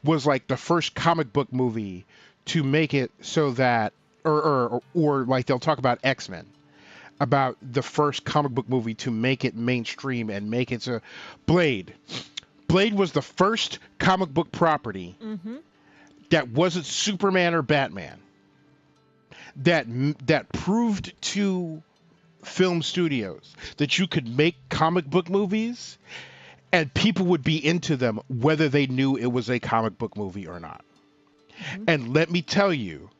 was like the first comic book movie to make it so that, or like they'll talk about X-Men, about the first comic book movie to make it mainstream and make it so. Blade. Blade was the first comic book property that wasn't Superman or Batman. That proved to film studios that you could make comic book movies and people would be into them whether they knew it was a comic book movie or not. And let me tell you,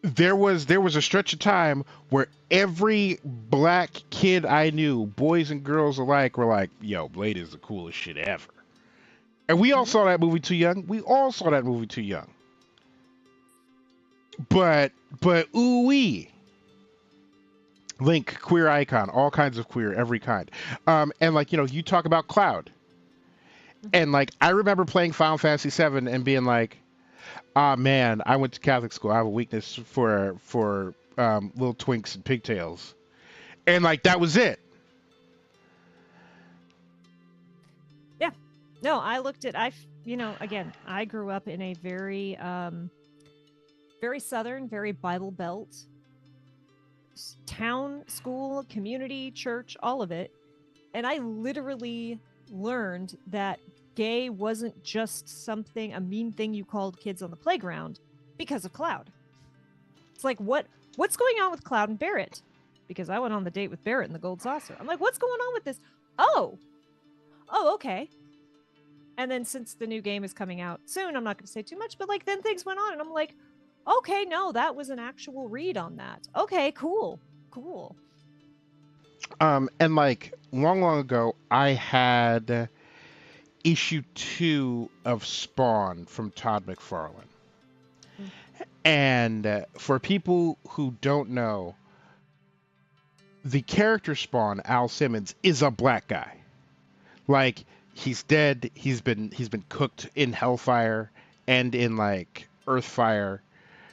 there was a stretch of time where every black kid I knew, boys and girls alike, were like, yo, Blade is the coolest shit ever. And we all saw that movie too young. We all saw that movie too young. But ooh-wee. Link, queer icon, all kinds of queer, every kind. And like, you talk about Cloud. And like, I remember playing Final Fantasy VII and being like, ah, man, I went to Catholic school. I have a weakness for little twinks and pigtails. And like, that was it. Yeah. No, I looked at, again, I grew up in a very, very Southern, very Bible Belt town, school, community, church, all of it. And I literally learned that gay wasn't just a mean thing you called kids on the playground because of Cloud. It's like, what's going on with Cloud and Barrett? Because I went on the date with Barrett in the Gold Saucer. I'm like, what's going on with this? Oh, okay. And then since the new game is coming out soon, I'm not going to say too much, but like then things went on and I'm like, okay, no, that was an actual read on that. Okay, cool. And like long ago, I had issue 2 of Spawn from Todd McFarlane. And for people who don't know, the character Spawn, Al Simmons, is a black guy. Like he's dead. He's been cooked in Hellfire and in like Earthfire.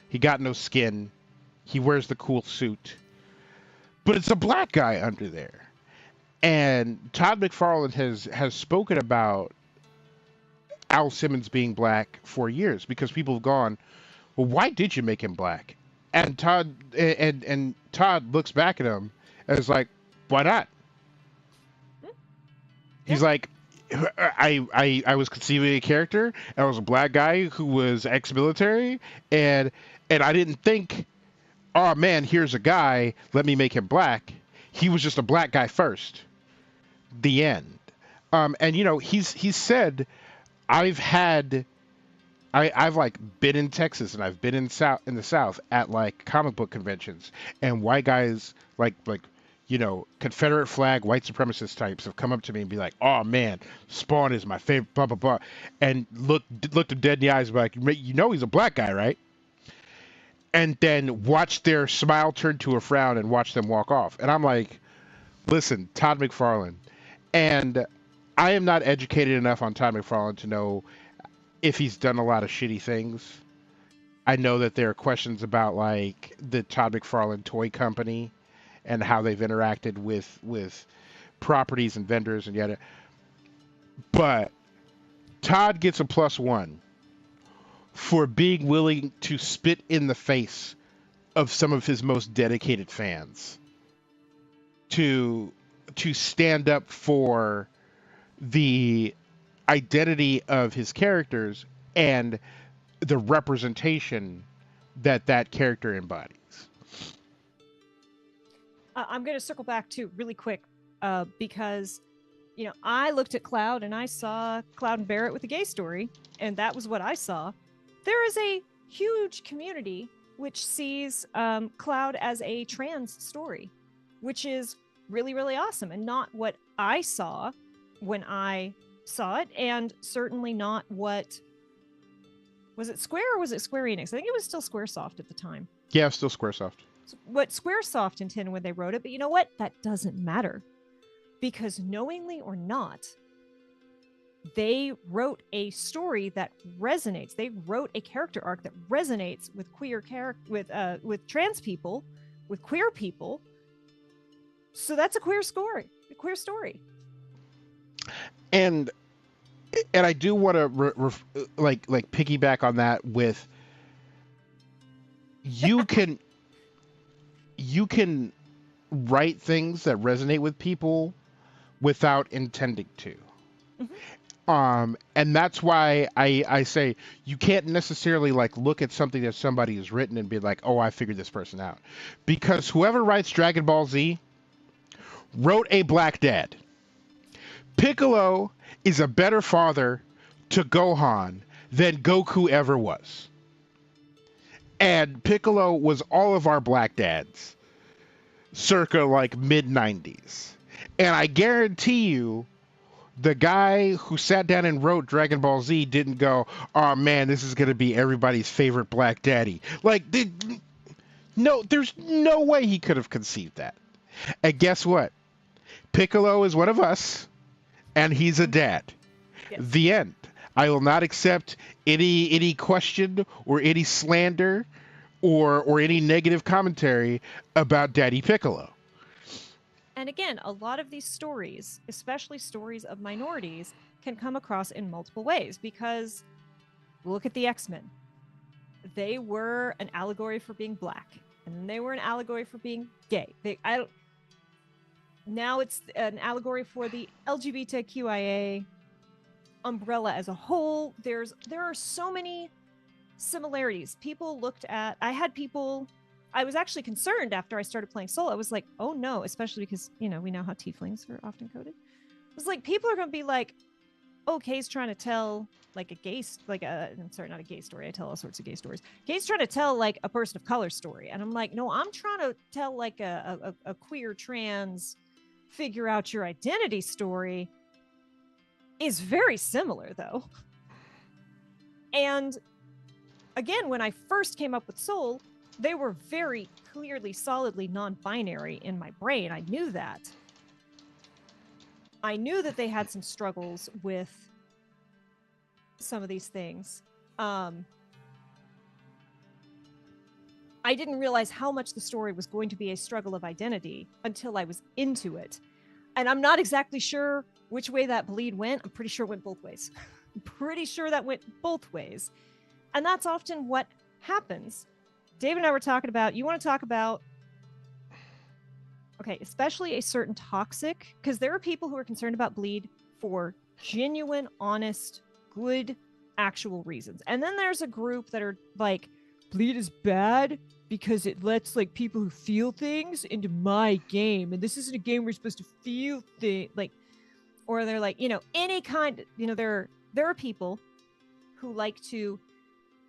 He got no skin. He wears the cool suit. But it's a black guy under there. And Todd McFarlane has spoken about Al Simmons being black for years because people have gone, well, why did you make him black? And Todd looks back at him and is like, why not? Yeah. He's like, I was conceiving a character. And I was a black guy who was ex-military, and I didn't think, oh man, here's a guy. Let me make him black. He was just a black guy first. The end. And he's said, I've had I've like been in Texas and I've been in the South at like comic book conventions, and white guys like Confederate flag white supremacist types have come up to me and be like, "Oh man, Spawn is my favorite," blah blah blah, and looked them dead in the eyes and be like, he's a black guy, right?" And then watch their smile turn to a frown and watch them walk off, and I'm like, "Listen, Todd McFarlane," and I am not educated enough on Todd McFarlane to know if he's done a lot of shitty things. I know that there are questions about like the Todd McFarlane Toy Company and how they've interacted with properties and vendors and yet, but Todd gets a +1 for being willing to spit in the face of some of his most dedicated fans to stand up for the identity of his characters and the representation that character embodies. I'm going to circle back to really quick because, I looked at Cloud and I saw Cloud and Barrett with a gay story, and that was what I saw. There is a huge community which sees Cloud as a trans story, which is really, really awesome, and not what I saw when I saw it, and certainly not what... Was it Square or was it Square Enix? I think it was still Squaresoft at the time. Yeah, still Squaresoft. What Squaresoft intended when they wrote it, but you know what? That doesn't matter. Because knowingly or not, they wrote a story that resonates. They wrote a character arc that resonates with with trans people, with queer people. So that's a queer story. A queer story. And I do want to like piggyback on that with you can write things that resonate with people without intending to. Mm-hmm. And that's why I say you can't necessarily like look at something that somebody has written and be like, oh, I figured this person out, because whoever writes Dragon Ball Z wrote a black dad. Piccolo is a better father to Gohan than Goku ever was. And Piccolo was all of our black dads circa like mid-90s. And I guarantee you the guy who sat down and wrote Dragon Ball Z didn't go, oh man, this is going to be everybody's favorite black daddy. Like, no, there's no way he could have conceived that. And guess what? Piccolo is one of us, and he's a dad. Yes. The end. I will not accept any question or any slander or any negative commentary about Daddy Piccolo. And again, a lot of these stories, especially stories of minorities, can come across in multiple ways, because look at the X-Men. They were an allegory for being black, and they were an allegory for being gay. Now it's an allegory for the LGBTQIA umbrella as a whole. There are so many similarities. People looked at... I was actually concerned after I started playing Soul. I was like, oh no, especially because, we know how tieflings are often coded. It was like, people are going to be like, oh, Kay's trying to tell like a gay, I'm sorry, not a gay story. I tell all sorts of gay stories. Kay's trying to tell like a person of color story. And I'm like, no, I'm trying to tell like a queer trans figure out your identity story. Is very similar though. And again, when I first came up with Soul, they were very clearly, solidly non-binary in my brain. I knew that. I knew that they had some struggles with some of these things. I didn't realize how much the story was going to be a struggle of identity until I was into it. And I'm not exactly sure which way that bleed went. I'm pretty sure it went both ways. I'm pretty sure that went both ways. And that's often what happens. Dave and I were talking about, you want to talk about, okay, especially a certain toxic, because there are people who are concerned about bleed for genuine, honest, good, actual reasons. And then there's a group that are like, bleed is bad because it lets like people who feel things into my game, and this isn't a game where you're supposed to feel things, like, or they're like, you know, any kind, you know, there are people who like to,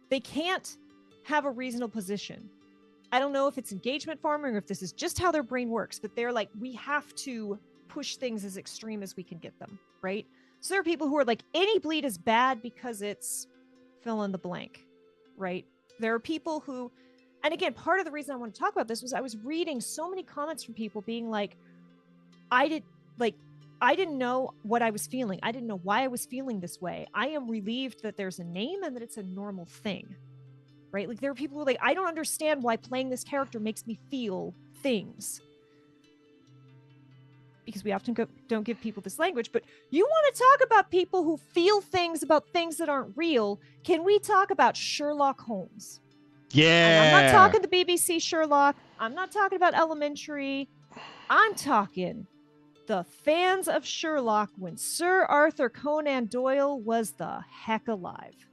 they can't have a reasonable position. I don't know if it's engagement farming or if this is just how their brain works, but they're like, we have to push things as extreme as we can get them, right? So there are people who are like, any bleed is bad because it's fill in the blank, right? There are people who, and again, part of the reason I want to talk about this was I was reading so many comments from people being like, I didn't know what I was feeling. I didn't know why I was feeling this way. I am relieved that there's a name and that it's a normal thing, right? Like there are people who are like, I don't understand why playing this character makes me feel things. Because we often don't give people this language, but you want to talk about people who feel things about things that aren't real. Can we talk about Sherlock Holmes? Yeah. And I'm not talking the BBC Sherlock. I'm not talking about Elementary. I'm talking the fans of Sherlock when Sir Arthur Conan Doyle was the heck alive.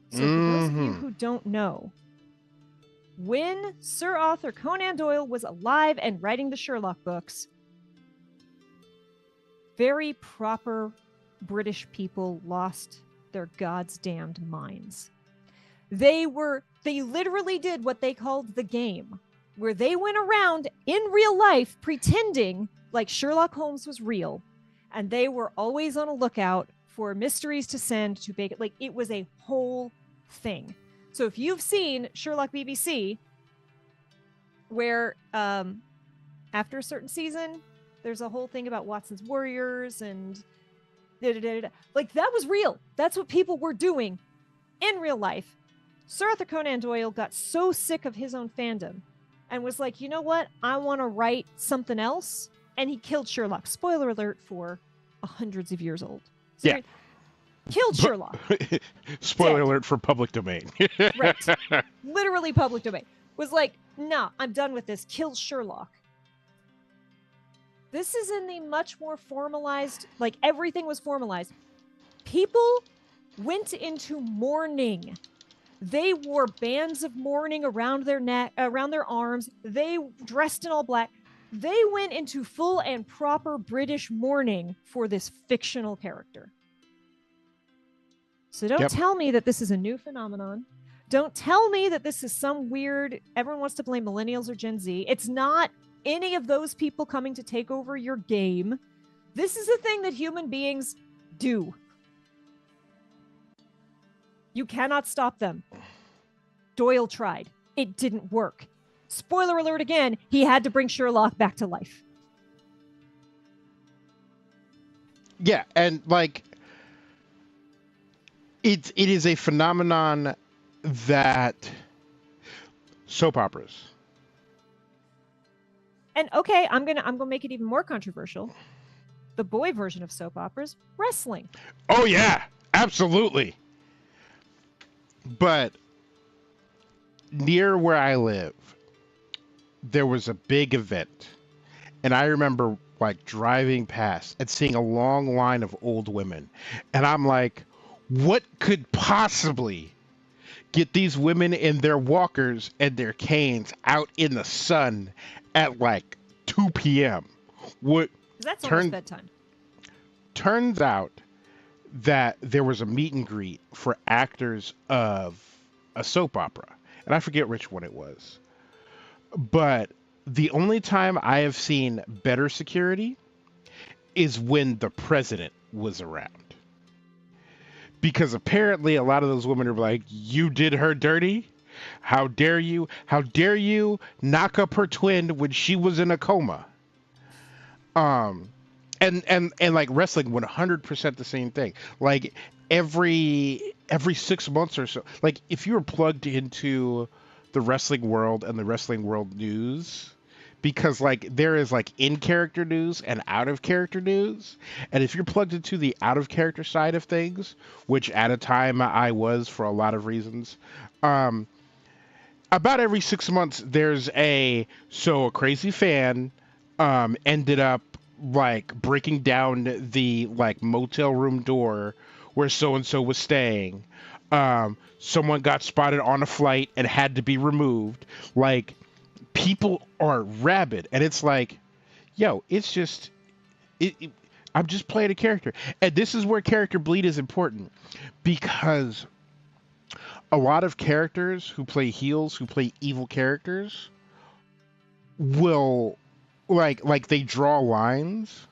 So for those of you who don't know, when Sir Arthur Conan Doyle was alive and writing the Sherlock books, very proper British people lost their God's damned minds. They literally did what they called the game, where they went around in real life pretending like Sherlock Holmes was real, and they were always on a lookout for mysteries to send to big, like it was a whole thing. So if you've seen Sherlock BBC, where after a certain season, there's a whole thing about Watson's Warriors and like that was real. That's what people were doing in real life. Sir Arthur Conan Doyle got so sick of his own fandom and was like, you know what? I want to write something else. And he killed Sherlock. Spoiler alert for hundreds of years old. So yeah. Killed Sherlock. Spoiler alert for public domain. Right. Literally public domain. Was like, nah, I'm done with this. Kill Sherlock. This is in the much more formalized, like everything was formalized. People went into mourning. They wore bands of mourning around their neck, around their arms. They dressed in all black. They went into full and proper British mourning for this fictional character. So don't tell me that this is a new phenomenon. Don't tell me that this is some weird, everyone wants to blame millennials or Gen Z. It's not any of those people coming to take over your game. This is a thing that human beings do. You cannot stop them. Doyle tried. It didn't work. Spoiler alert again, he had to bring Sherlock back to life. Yeah, and like it is a phenomenon that soap operas. And okay, I'm gonna make it even more controversial. The boy version of soap operas, wrestling. Oh yeah, absolutely. But near where I live, there was a big event, and I remember like driving past and seeing a long line of old women, and I'm like, what could possibly get these women in their walkers and their canes out in the sun at like 2 p.m.? What? That's almost bedtime. Turns out that there was a meet and greet for actors of a soap opera, and I forget which one it was. But the only time I have seen better security is when the president was around. Because apparently a lot of those women are like, you did her dirty? How dare you? How dare you knock up her twin when she was in a coma? And like wrestling, 100% the same thing. Like every 6 months or so, like if you were plugged into the wrestling world and the wrestling world news, because like there is like in character news and out of character news, and if you're plugged into the out of character side of things, which at a time I was for a lot of reasons, um, about every 6 months there's a crazy fan ended up like breaking down the like motel room door where so and so was staying. Someone got spotted on a flight and had to be removed. Like people are rabid, and it's like, yo, it's just I'm just playing a character, and this is where character bleed is important because a lot of characters who play heels, who play evil characters, will like they draw lines.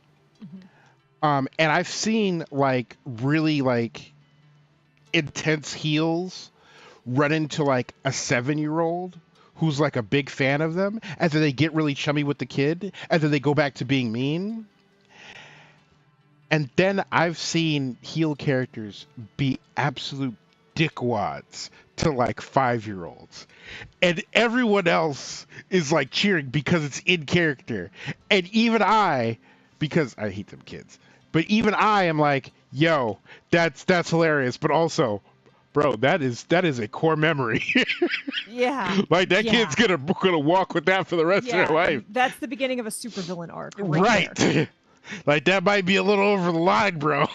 Mhm. And I've seen like really like intense heels run into like a 7-year-old who's like a big fan of them, and then they get really chummy with the kid, and then they go back to being mean. And then I've seen heel characters be absolute dickwads to like 5-year-olds. And everyone else is like cheering because it's in character. And even I, because I hate them kids, but even I am like, yo, that's hilarious. But also, bro, that is a core memory. Yeah. Like that Yeah. kid's gonna walk with that for the rest of Yeah. their life. That's the beginning of a supervillain arc Right. there. Like that might be a little over the line, bro.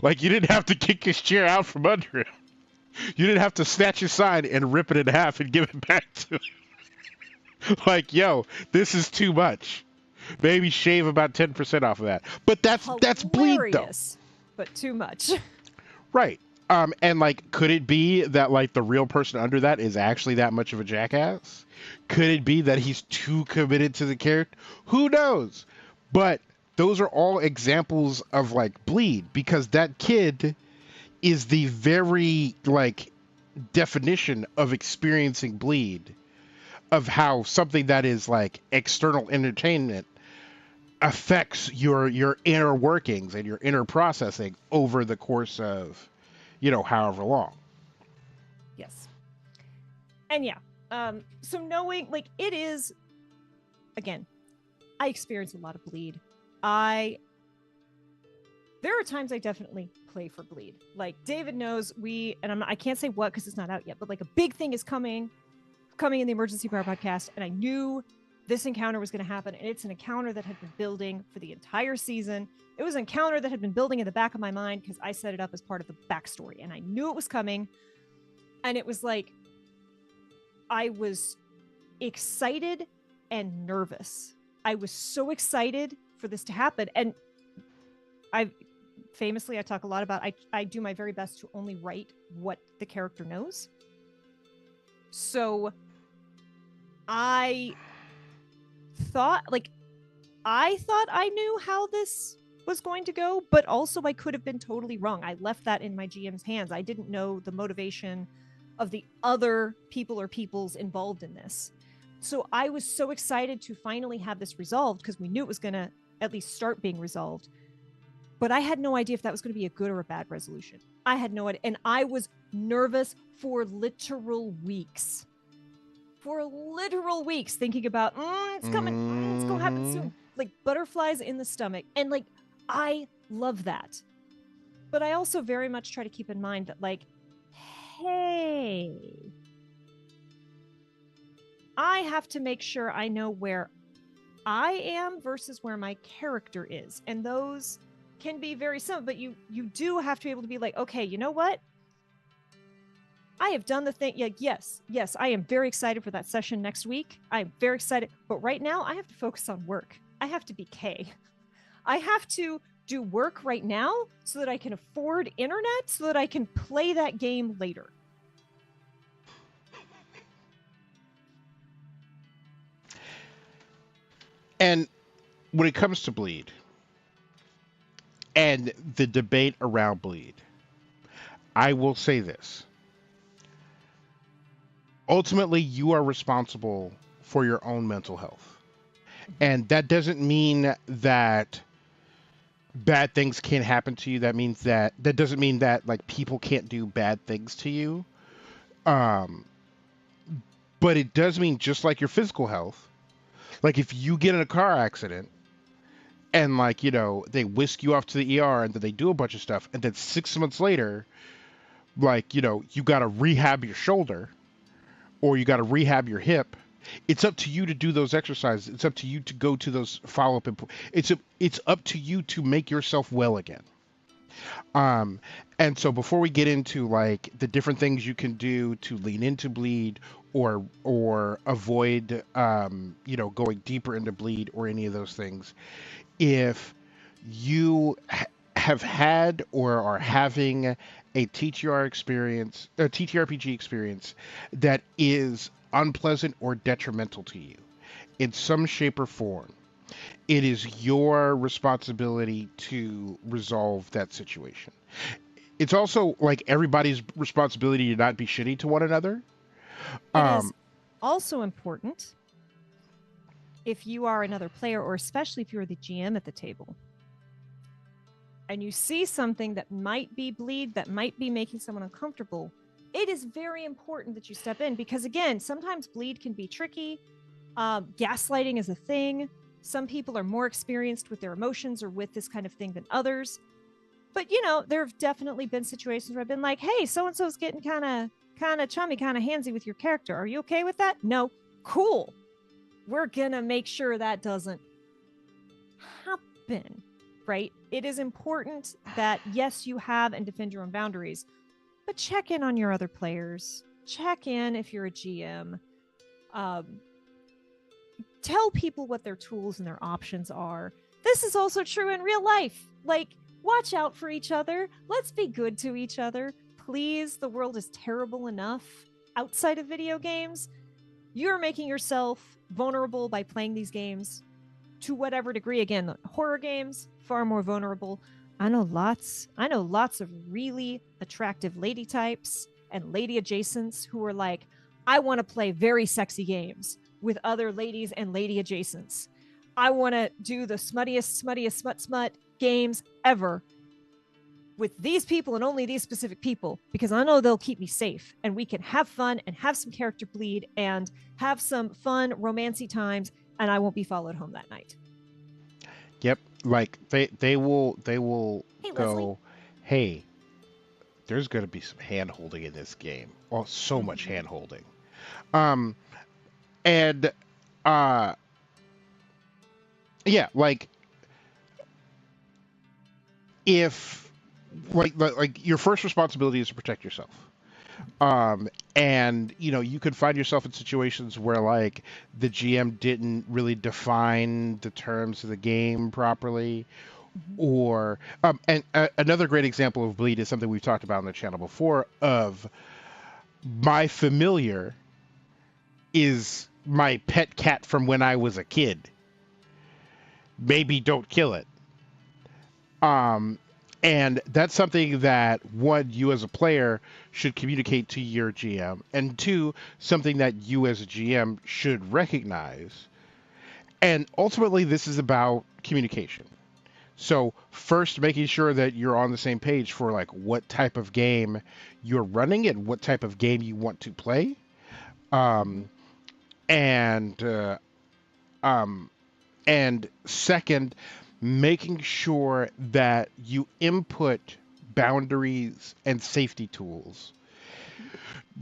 Like you didn't have to kick his chair out from under him. You didn't have to snatch his sign and rip it in half and give it back to him. Like, yo, this is too much. Maybe shave about 10% off of that. But that's bleed though. Hilarious, but too much. Right. And like, could it be that like the real person under that is actually that much of a jackass? Could it be that he's too committed to the character? Who knows? But those are all examples of like bleed because that kid is the very like definition of experiencing bleed, of how something that is like external entertainment affects your inner workings and your inner processing over the course of however long. Yes. And yeah, so knowing like it is, again, I experience a lot of bleed. There are times I definitely play for bleed. Like David knows I can't say what because it's not out yet, but like a big thing is coming in the Emergency Power podcast, and I knew this encounter was going to happen, and it's an encounter that had been building for the entire season. It was an encounter that had been building in the back of my mind because I set it up as part of the backstory, and I knew it was coming, and it was like I was excited and nervous. I was so excited for this to happen, and I talk a lot about I do my very best to only write what the character knows. So I thought I knew how this was going to go, but also I could have been totally wrong. I left that in my GM's hands. I didn't know the motivation of the other people or peoples involved in this. So I was so excited to finally have this resolved because we knew it was going to at least start being resolved. But I had no idea if that was going to be a good or a bad resolution. I had no idea. And I was nervous for literal weeks. Thinking about, it's coming. It's going to happen soon. Like butterflies in the stomach. And like, I love that. But I also very much try to keep in mind that like, hey, I have to make sure I know where I am versus where my character is. And those can be very simple, but you do have to be able to be like, okay, you know what? I have done the thing. Yeah, yes, I am very excited for that session next week. I'm very excited. But right now, I have to focus on work. I have to be K. I have to do work right now so that I can afford internet, so that I can play that game later. And when it comes to bleed and the debate around bleed, I will say this. Ultimately, you are responsible for your own mental health. And that doesn't mean that bad things can't happen to you. That doesn't mean that like people can't do bad things to you. Um, but it does mean just like your physical health, Like if you get in a car accident and like, they whisk you off to the ER and then they do a bunch of stuff and then 6 months later, like, you got to rehab your shoulder or you got to rehab your hip. It's up to you to do those exercises. It's up to you to go to those follow-up. It's up to you to make yourself well again. Um, and so before we get into like the different things you can do to lean into bleed or avoid going deeper into bleed or any of those things, if you have had or are having a TTRPG experience that is unpleasant or detrimental to you in some shape or form, it is your responsibility to resolve that situation. It's also like everybody's responsibility to not be shitty to one another. It is also important if you are another player, or especially if you're the GM at the table, and you see something that might be bleed, that might be making someone uncomfortable, it is very important that you step in because, again, sometimes bleed can be tricky. Gaslighting is a thing. Some people are more experienced with their emotions or with this kind of thing than others. But, there have definitely been situations where I've been like, hey, so-and-so's getting kind of chummy, kind of handsy with your character. Are you okay with that? No. Cool. We're going to make sure that doesn't happen, right? It is important that, yes, you have and defend your own boundaries, but check in on your other players. Check in if you're a GM. Tell people what their tools and their options are. This is also true in real life. Like, watch out for each other. Let's be good to each other. Please, the world is terrible enough outside of video games. You're making yourself vulnerable by playing these games to whatever degree. Again, horror games, far more vulnerable. I know lots of really attractive lady types and lady adjacents who are like, I want to play very sexy games with other ladies and lady adjacents. I want to do the smuttiest smut games ever with these people and only these specific people because I know they'll keep me safe and we can have fun and have some character bleed and have some fun romancy times and I won't be followed home that night. Yep, like they will Hey, go, Leslie. hey, there's going to be some hand holding in this game. Well, so much hand holding. And yeah, like if like your first responsibility is to protect yourself. And you could find yourself in situations where like the GM didn't really define the terms of the game properly, or and another great example of bleed is something we've talked about on the channel before. Of my familiar is my pet cat from when I was a kid. Maybe don't kill it. And that's something that, one, you as a player should communicate to your GM, and two, something that you as a GM should recognize. And ultimately, this is about communication. So first, making sure that you're on the same page for like what type of game you're running and what type of game you want to play. And second, making sure that you input boundaries and safety tools.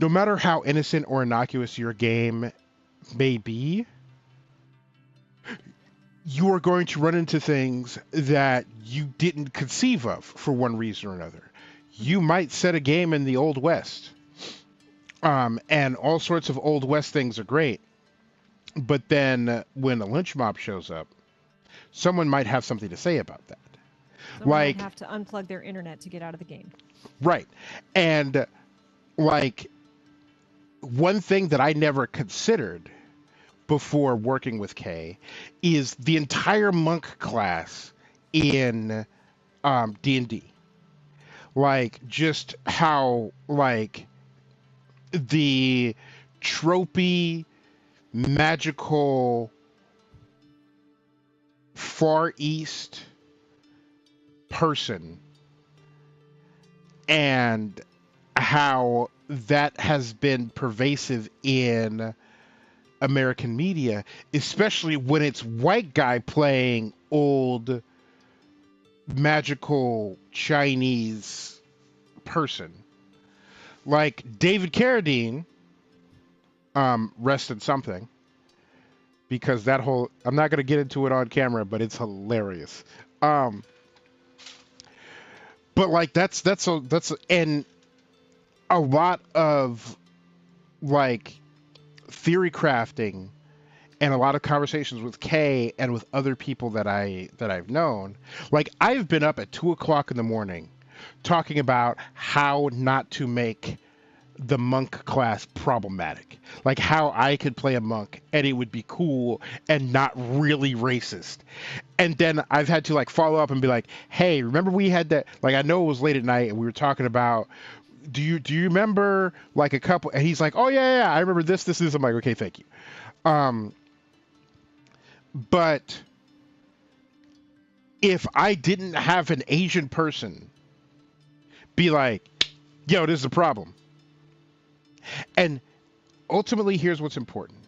No matter how innocent or innocuous your game may be, you are going to run into things that you didn't conceive of for one reason or another. You might set a game in the Old West, and all sorts of Old West things are great. But then when a lynch mob shows up, someone might have something to say about that. Someone might have to unplug their internet to get out of the game. Right. And like one thing that I never considered before working with Kay is the entire monk class in D&D. Like just how like the tropey magical Far East person and how that has been pervasive in American media, especially when it's white guy playing old magical Chinese person. Like David Carradine, rest in something, because that whole, I'm not going to get into it on camera, but it's hilarious. Um, but like and a lot of like theory crafting and a lot of conversations with Kay and with other people that I've known. Like I've been up at 2 o'clock in the morning talking about how not to make the monk class problematic. Like how I could play a monk and it would be cool and not really racist. And then I've had to like follow up and be like, hey, remember we had that, like I know it was late at night and we were talking about, do you remember like a couple, and he's like, oh yeah, I remember this. I'm like, okay, thank you. But if I didn't have an Asian person be like, yo, this is a problem. And ultimately, here's what's important.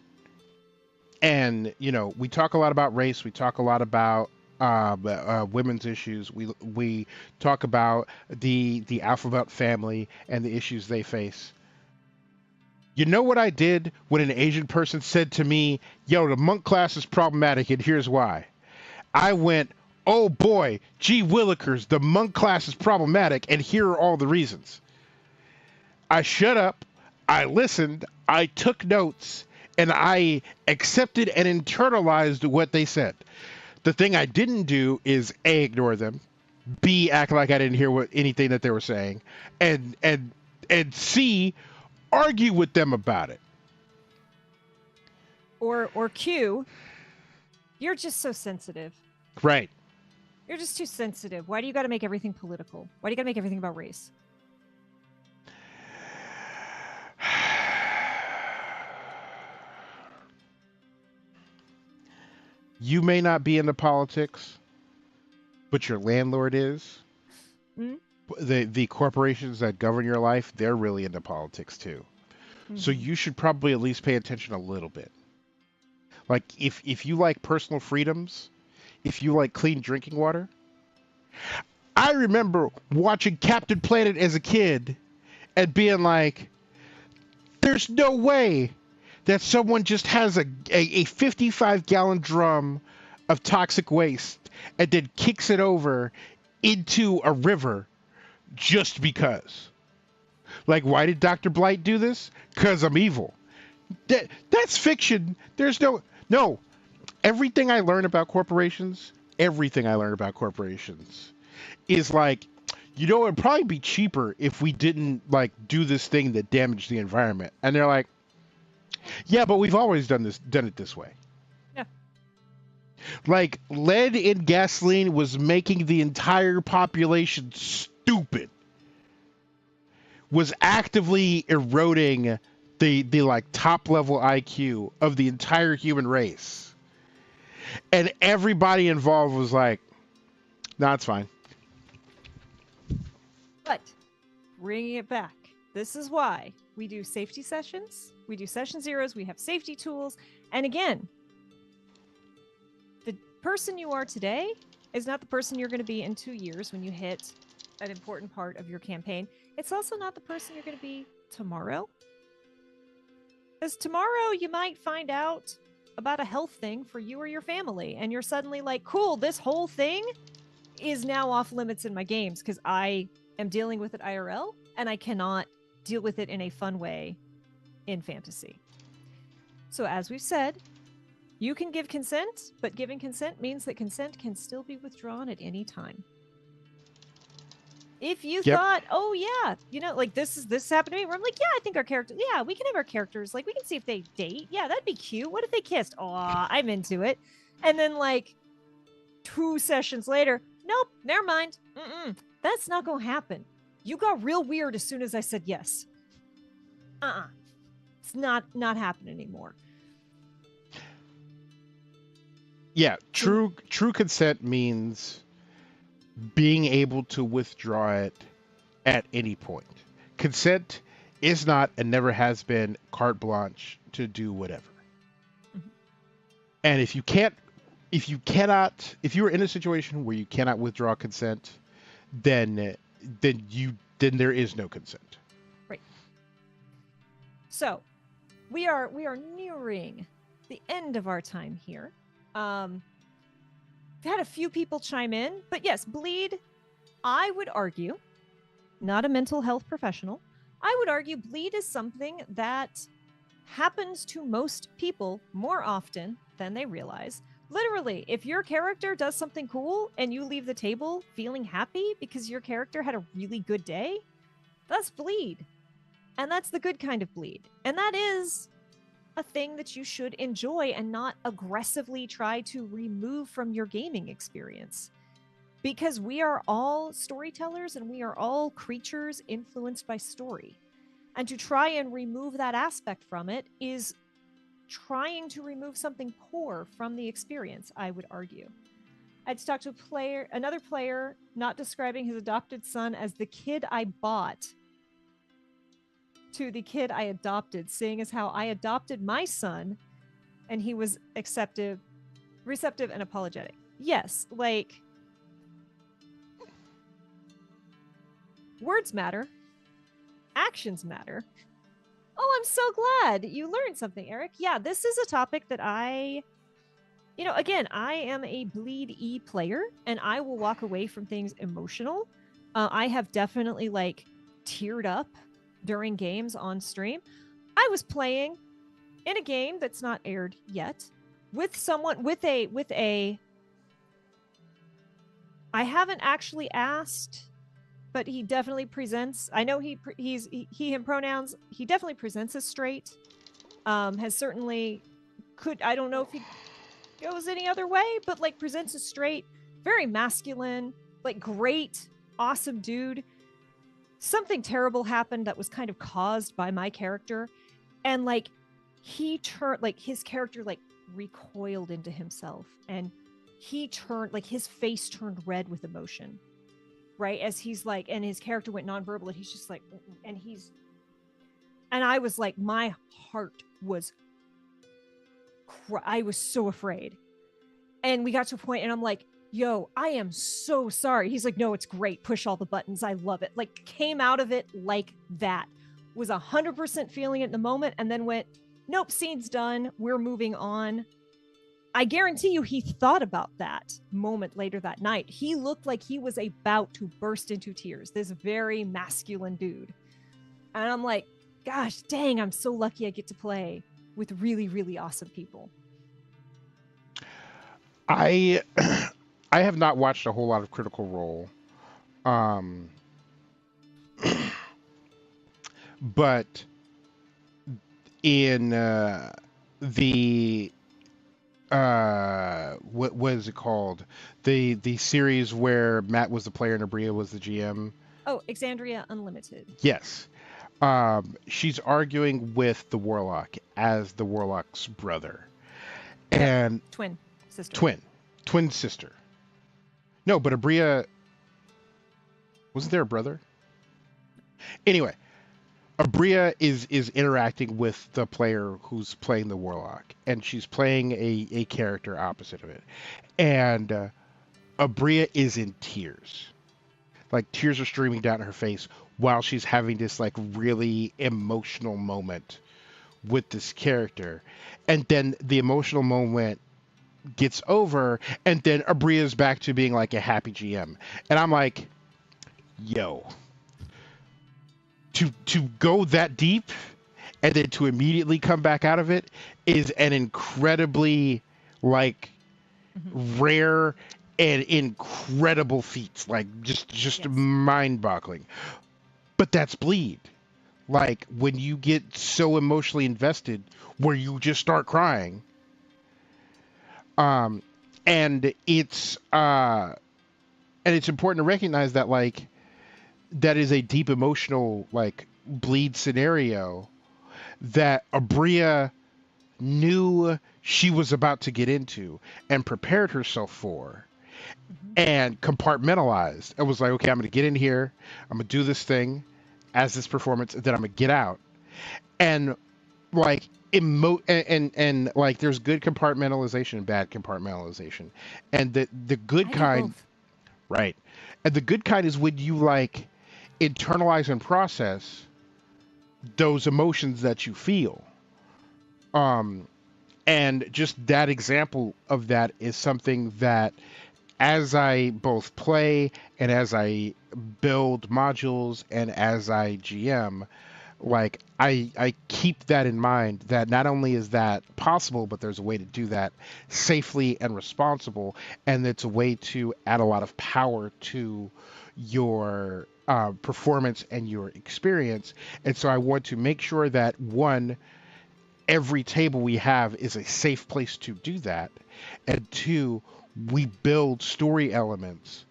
And, you know, we talk a lot about race. We talk a lot about women's issues. We talk about the alphabet family and the issues they face. You know what I did when an Asian person said to me, yo, the monk class is problematic, and here's why. I went, oh boy, gee willikers, the monk class is problematic, and here are all the reasons. I shut up, I listened, I took notes, and I accepted and internalized what they said. The thing I didn't do is A, ignore them, B, act like I didn't hear anything that they were saying, and C, argue with them about it. Or Q, you're just so sensitive. Right. You're just too sensitive. Why do you got to make everything political? Why do you got to make everything about race? You may not be into politics, but your landlord is. Mm-hmm. The corporations that govern your life, they're really into politics too. Mm-hmm. So you should probably at least pay attention a little bit. Like if you like personal freedoms, if you like clean drinking water. I remember watching Captain Planet as a kid and being like, there's no way that someone just has a 55-gallon drum of toxic waste and then kicks it over into a river just because. Like, why did Dr. Blight do this? Because I'm evil. That's fiction. There's no. Everything I learn about corporations is like, you know, it'd probably be cheaper if we didn't like do this thing that damaged the environment. And they're like, yeah, but we've always done it this way. Yeah. Like lead in gasoline was making the entire population stupid. Was actively eroding the like top level IQ of the entire human race. And everybody involved was like, nah, it's fine. But bringing it back, this is why we do safety sessions. We do session zeros. We have safety tools. And again, the person you are today is not the person you're going to be in 2 years when you hit an important part of your campaign. It's also not the person you're going to be tomorrow. Because tomorrow you might find out about a health thing for you or your family. And you're suddenly like, cool, this whole thing is now off limits in my games because I am dealing with it IRL and I cannot deal with it in a fun way in fantasy. So as we've said, you can give consent, but giving consent means that consent can still be withdrawn at any time. If you thought, oh yeah, you know, like this happened to me where I'm like, yeah, I think our character, yeah, we can have our characters, like we can see if they date. Yeah, that'd be cute. What if they kissed? Oh, I'm into it. And then like 2 sessions later, nope, never mind. That's not gonna happen. You got real weird as soon as I said yes. It's not happening anymore. Yeah, true consent means being able to withdraw it at any point. Consent is not and never has been carte blanche to do whatever. And if you're in a situation where you cannot withdraw consent, then there is no consent. Right. So we are nearing the end of our time here. We've had a few people chime in, but yes, bleed, I would argue, not a mental health professional, I would argue bleed is something that happens to most people more often than they realize. Literally, if your character does something cool and you leave the table feeling happy because your character had a really good day, that's bleed. And that's the good kind of bleed. And that is a thing that you should enjoy and not aggressively try to remove from your gaming experience. Because we are all storytellers and we are all creatures influenced by story. And to try and remove that aspect from it is trying to remove something core from the experience, I would argue. I'd talked to another player, not describing his adopted son as the kid I bought to the kid I adopted, seeing as how I adopted my son and he was receptive and apologetic. Yes, like words matter, actions matter. Oh, I'm so glad you learned something, Eric. Yeah, this is a topic that again, I am a bleed E player and I will walk away from things emotional. I have definitely teared up during games on stream. I was playing in a game that's not aired yet with someone with a I haven't actually asked, but he definitely presents. I know he him pronouns. He definitely presents as straight. Has certainly I don't know if he goes any other way, but presents as straight, very masculine, great, awesome dude. Something terrible happened that was kind of caused by my character, and he turned his character recoiled into himself, and he turned his face turned red with emotion, right, as he's and his character went nonverbal, and he's just and I was my heart was I was so afraid. And we got to a point and I'm like, yo, I am so sorry. He's like, no, it's great. Push all the buttons. I love it. Came out of it like that. Was 100% feeling it in the moment and then went, nope, scene's done. We're moving on. I guarantee you he thought about that moment later that night. He looked like he was about to burst into tears. This very masculine dude. And I'm like, gosh, dang, I'm so lucky I get to play with really, really awesome people. I I have not watched a whole lot of Critical Role, but in the what is it called, the series where Matt was the player and Abria was the GM? Oh, Exandria Unlimited. Yes. She's arguing with the Warlock as the Warlock's brother. And twin sister. Twin sister. No, but Abria, wasn't there a brother? Anyway, Abria is interacting with the player who's playing the Warlock, and she's playing a character opposite of it. And Abria is in tears. Tears are streaming down her face while she's having this really emotional moment with this character. And then the emotional moment gets over, and then Abria's back to being a happy GM. And I'm like, yo, to go that deep and then to immediately come back out of it is an incredibly rare and incredible feat. Just yes. Mind-boggling. But that's bleed. When you get so emotionally invested where you just start crying. And it's important to recognize that that is a deep emotional bleed scenario that Abria knew she was about to get into and prepared herself for, and compartmentalized and was like, okay, I'm going to get in here, I'm going to do this thing as this performance, and then I'm going to get out. And like and like there's good compartmentalization and bad compartmentalization, and the good I do kind, both. right, and the good kind is when you like internalize and process those emotions that you feel. um and just that example of that is something that, as I both play and as I build modules and as I GM, like I keep that in mind, that not only is that possible, but there's a way to do that safely and responsible, and it's a way to add a lot of power to your performance and your experience. And so I want to make sure that, one, every table we have is a safe place to do that, and two, we build story elements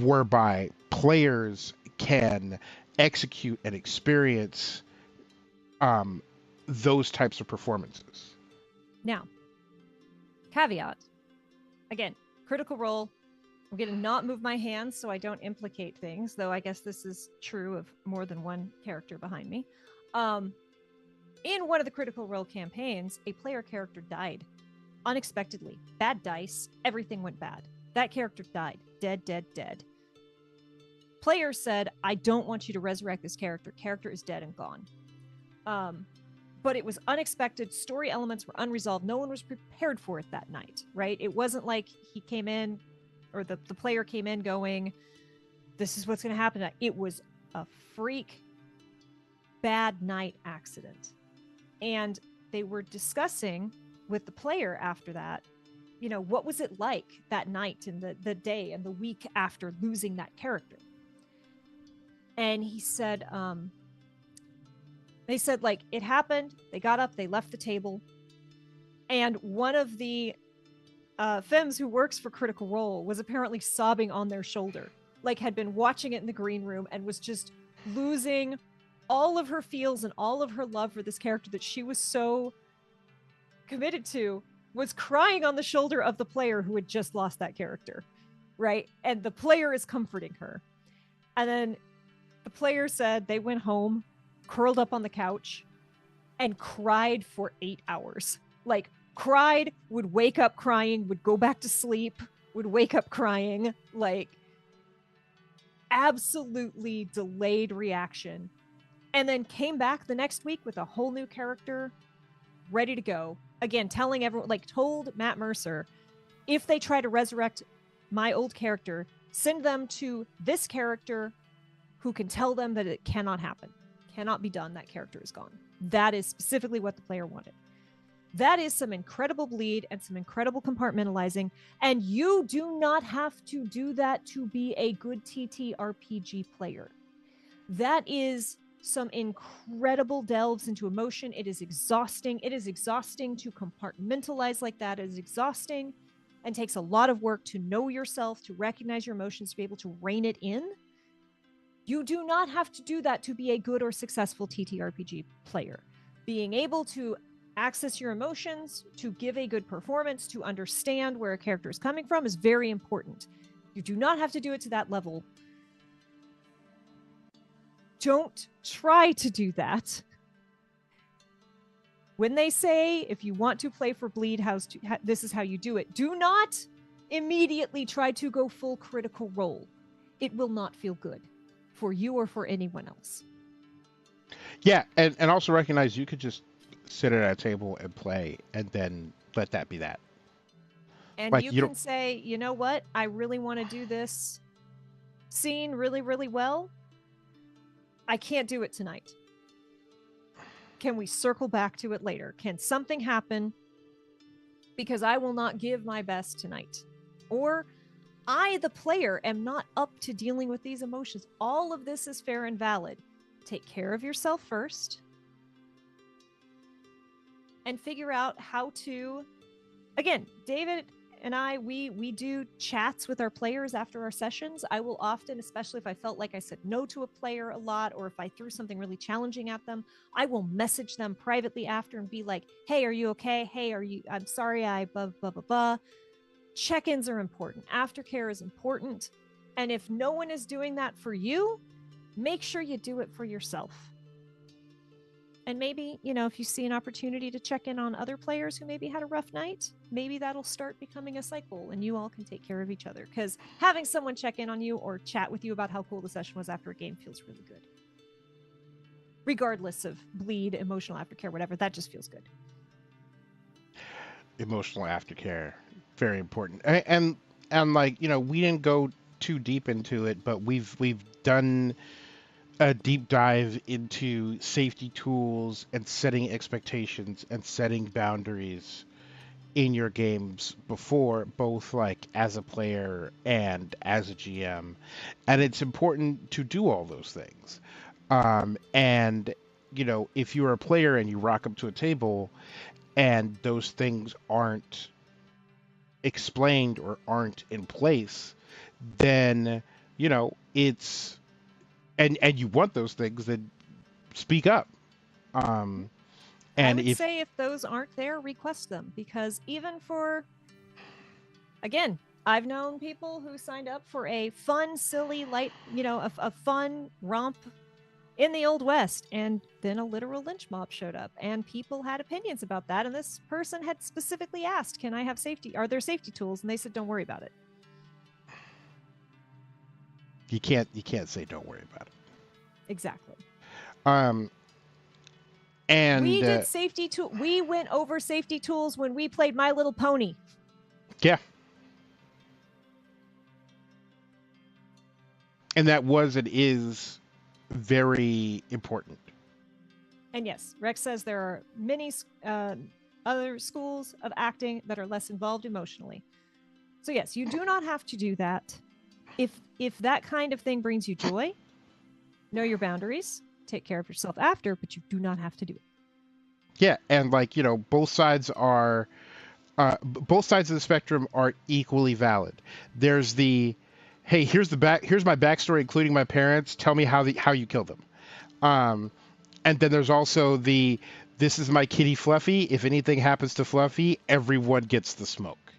whereby players can execute and experience um, those types of performances. Now, caveat. Again, Critical Role. I'm going to not move my hands so I don't implicate things, though I guess this is true of more than one character behind me. In one of the Critical Role campaigns, a player character died unexpectedly. Bad dice, everything went bad. That character died. Dead, dead, dead. Player said, I don't want you to resurrect this character. Character is dead and gone. But it was unexpected. Story elements were unresolved. No one was prepared for it that night, right? It wasn't like he came in, or the player came in going, this is what's going to happen. It was a freak bad night accident. And they were discussing with the player after that, what was it like that night and the day and the week after losing that character? And he said, they said, like, it happened. They got up, they left the table. And one of the femmes who works for Critical Role was apparently sobbing on their shoulder, like had been watching it in the green room and was just losing all of her feels and all of her love for this character that she was so committed to, was crying on the shoulder of the player who had just lost that character, right? And the player is comforting her. And then the player said they went home, curled up on the couch, and cried for 8 hours. Like, cried, would wake up crying, would go back to sleep, would wake up crying. Like, absolutely delayed reaction. And then came back the next week with a whole new character, ready to go. Again, telling everyone, like, told Matt Mercer, if they try to resurrect my old character, send them to this character who can tell them that it cannot happen, cannot be done. That character is gone. That is specifically what the player wanted. That is some incredible bleed and some incredible compartmentalizing. And you do not have to do that to be a good TTRPG player. That is some incredible delves into emotion. It is exhausting. It is exhausting to compartmentalize like that. It is exhausting and takes a lot of work to know yourself, to recognize your emotions, to be able to rein it in. You do not have to do that to be a good or successful TTRPG player. Being able to access your emotions, to give a good performance, to understand where a character is coming from is very important. You do not have to do it to that level. Don't try to do that. When they say, if you want to play for Bleed, this is how you do it, do not immediately try to go full Critical Role. It will not feel good for you or for anyone else. Yeah, and also recognize you could just sit at a table and play, and then let that be that. And Like, you you can don't. say, you know what? I really want to do this scene really, really well. I can't do it tonight. Can we circle back to it later? Can something happen? Because I will not give my best tonight. Or I, the player, am not up to dealing with these emotions. All of this is fair and valid. Take care of yourself first. And figure out how to, again, David and I, we do chats with our players after our sessions. I will often, especially if I felt like I said no to a player a lot, or if I threw something really challenging at them, I will message them privately after and be like, hey, are you okay? Hey, I'm sorry, I blah, blah, blah, blah. Check-ins are important. Aftercare is important. And if no one is doing that for you, make sure you do it for yourself. And maybe, if you see an opportunity to check in on other players who maybe had a rough night, maybe that'll start becoming a cycle and you all can take care of each other. Because having someone check in on you or chat with you about how cool the session was after a game feels really good. Regardless of bleed, emotional aftercare, whatever, that just feels good. Emotional aftercare, very important. And like, we didn't go too deep into it, but we've done a deep dive into safety tools and setting expectations and setting boundaries in your games before, both like as a player and as a GM. And it's important to do all those things. And if you're a player and you rock up to a table and those things aren't explained or aren't in place, then it's and you want those things, then speak up. And I would if say if those aren't there, request them, because even for, again, I've known people who signed up for a fun, silly, light, a fun romp in the Old West, and then a literal lynch mob showed up, and people had opinions about that. And this person had specifically asked, "Can I have safety? Are there safety tools?" And they said, "Don't worry about it." you can't say don't worry about it. Exactly. And we did safety tool. We went over safety tools when we played My Little Pony. Yeah. And that was and is very important. And yes, Rex says there are many other schools of acting that are less involved emotionally. So yes, you do not have to do that. If that kind of thing brings you joy, know your boundaries, take care of yourself after, but you do not have to do it. Yeah, and like, both sides of the spectrum are equally valid. There's the, hey, here's my backstory, including my parents. Tell me how you killed them. And then there's also this is my kitty Fluffy. If anything happens to Fluffy, everyone gets the smoke.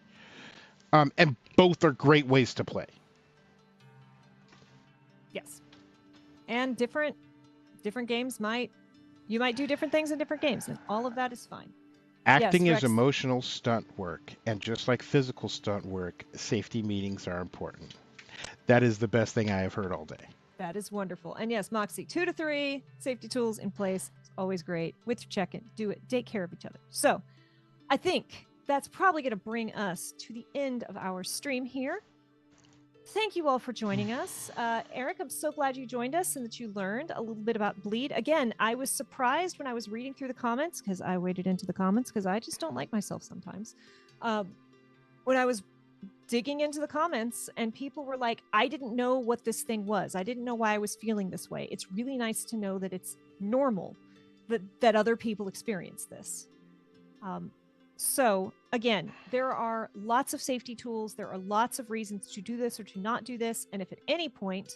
And both are great ways to play. Yes. And different games you might do different things in different games, and all of that is fine. Acting yes, is emotional stunt work, and just like physical stunt work, safety meetings are important. That is the best thing I have heard all day. That is wonderful. And yes, Moxie, 2 to 3 safety tools in place. It's always great. With your check-in, do it. Take care of each other. So I think that's probably going to bring us to the end of our stream here. Thank you all for joining us. Eric, I'm so glad you joined us and that you learned a little bit about bleed. Again, I was surprised when I was reading through the comments, because I waded into the comments because I just don't like myself sometimes. When I was digging into the comments and people were like, I didn't know what this thing was. I didn't know why I was feeling this way. It's really nice to know that it's normal, that other people experience this. So again, there are lots of safety tools. There are lots of reasons to do this or to not do this. And if at any point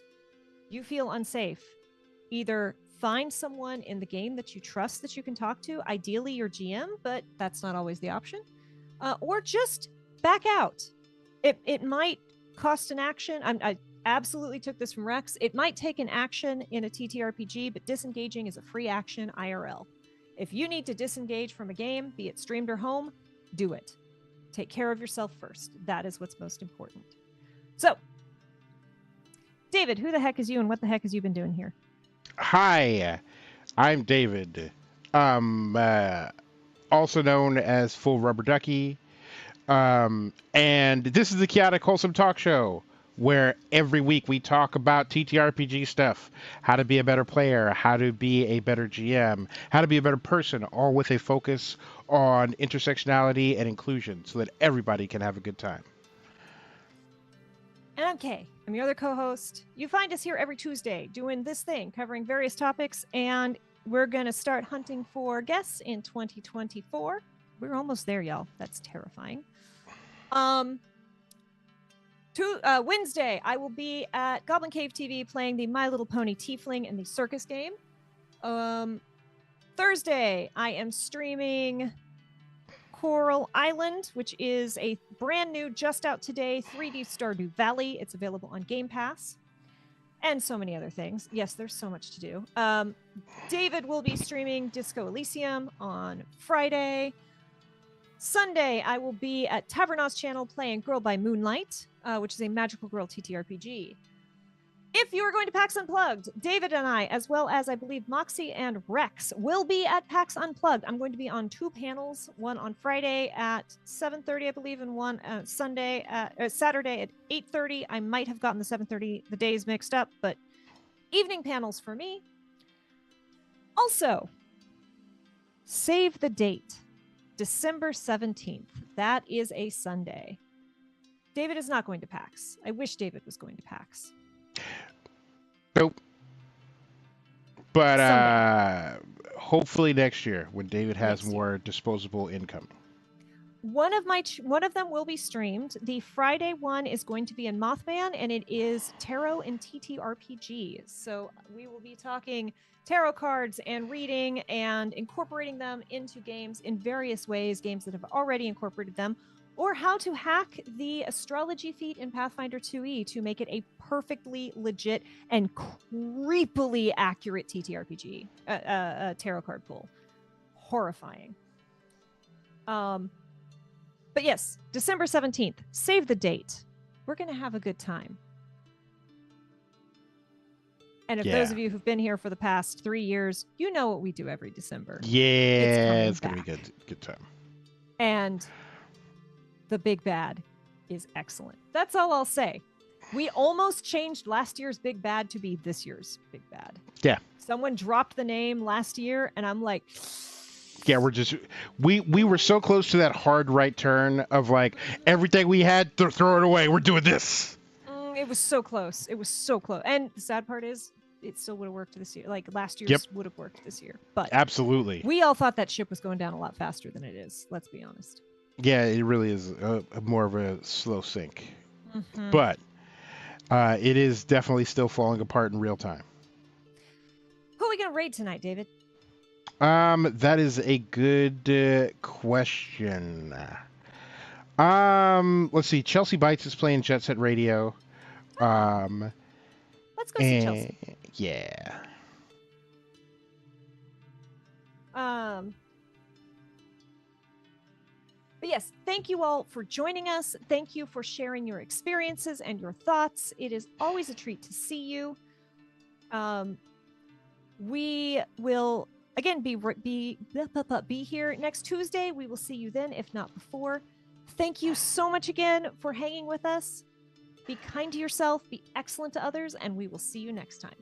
you feel unsafe, either find someone in the game that you trust that you can talk to, ideally your GM, but that's not always the option, or just back out. It might cost an action. I absolutely took this from Rex. It might take an action in a TTRPG, but disengaging is a free action IRL. If you need to disengage from a game, be it streamed or home, do it. Take care of yourself first. That is what's most important. So, David, who the heck is you and what the heck has you been doing here? Hi, I'm David. Also known as Full Rubber Ducky. And this is the Chaotic Wholesome Talk Show, where every week we talk about TTRPG stuff, how to be a better player, how to be a better GM, how to be a better person, all with a focus on intersectionality and inclusion so that everybody can have a good time. And I'm Kay. I'm your other co-host. You find us here every Tuesday doing this thing, covering various topics, and we're going to start hunting for guests in 2024. We're almost there, y'all. That's terrifying. Wednesday, I will be at Goblin Cave TV playing the My Little Pony Tiefling in the circus game. Thursday, I am streaming Coral Island, which is a brand new, just out today, 3D Stardew Valley. It's available on Game Pass. and so many other things. Yes, there's so much to do. David will be streaming Disco Elysium on Friday. Sunday, I will be at Tavernos channel playing Girl by Moonlight, which is a magical girl TTRPG. If you are going to PAX Unplugged, David and I, as well as I believe Moxie and Rex, will be at PAX Unplugged. I'm going to be on 2 panels, one on Friday at 7:30, I believe, and one Saturday at 8:30. I might have gotten the 7:30 the days mixed up, but evening panels for me. Also, save the date, December 17th. That is a Sunday. David is not going to PAX. I wish David was going to PAX. Nope. But hopefully next year when David has more disposable income. One of them will be streamed. The Friday one is going to be in Mothman, and it is tarot and TTRPGs. So we will be talking tarot cards and reading and incorporating them into games in various ways, games that have already incorporated them, or how to hack the astrology feat in Pathfinder 2e to make it a perfectly legit and creepily accurate TTRPG, tarot card pool. Horrifying. But yes, December 17th, save the date. We're going to have a good time. And if those of you who've been here for the past 3 years, you know what we do every December. Yeah, it's going to be good time. And the big bad is excellent. That's all I'll say. We almost changed last year's big bad to be this year's big bad. Yeah. Someone dropped the name last year, and I'm like... Yeah, we were so close to that hard right turn of like, everything we had, throw it away. We're doing this. It was so close. It was so close. And the sad part is, it still would have worked this year. Like last year's would have worked this year. But absolutely, we all thought that ship was going down a lot faster than it is. Let's be honest. Yeah, it really is more of a slow sink. Mm-hmm. But it is definitely still falling apart in real time. Who are we going to raid tonight, David? That is a good question. Let's see. Chelsea Bites is playing Jet Set Radio. Let's go see Chelsea. Yeah. But yes, thank you all for joining us. Thank you for sharing your experiences and your thoughts. It is always a treat to see you. We will again be here next Tuesday. We will see you then, if not before. Thank you so much again for hanging with us. Be kind to yourself, be excellent to others, and we will see you next time.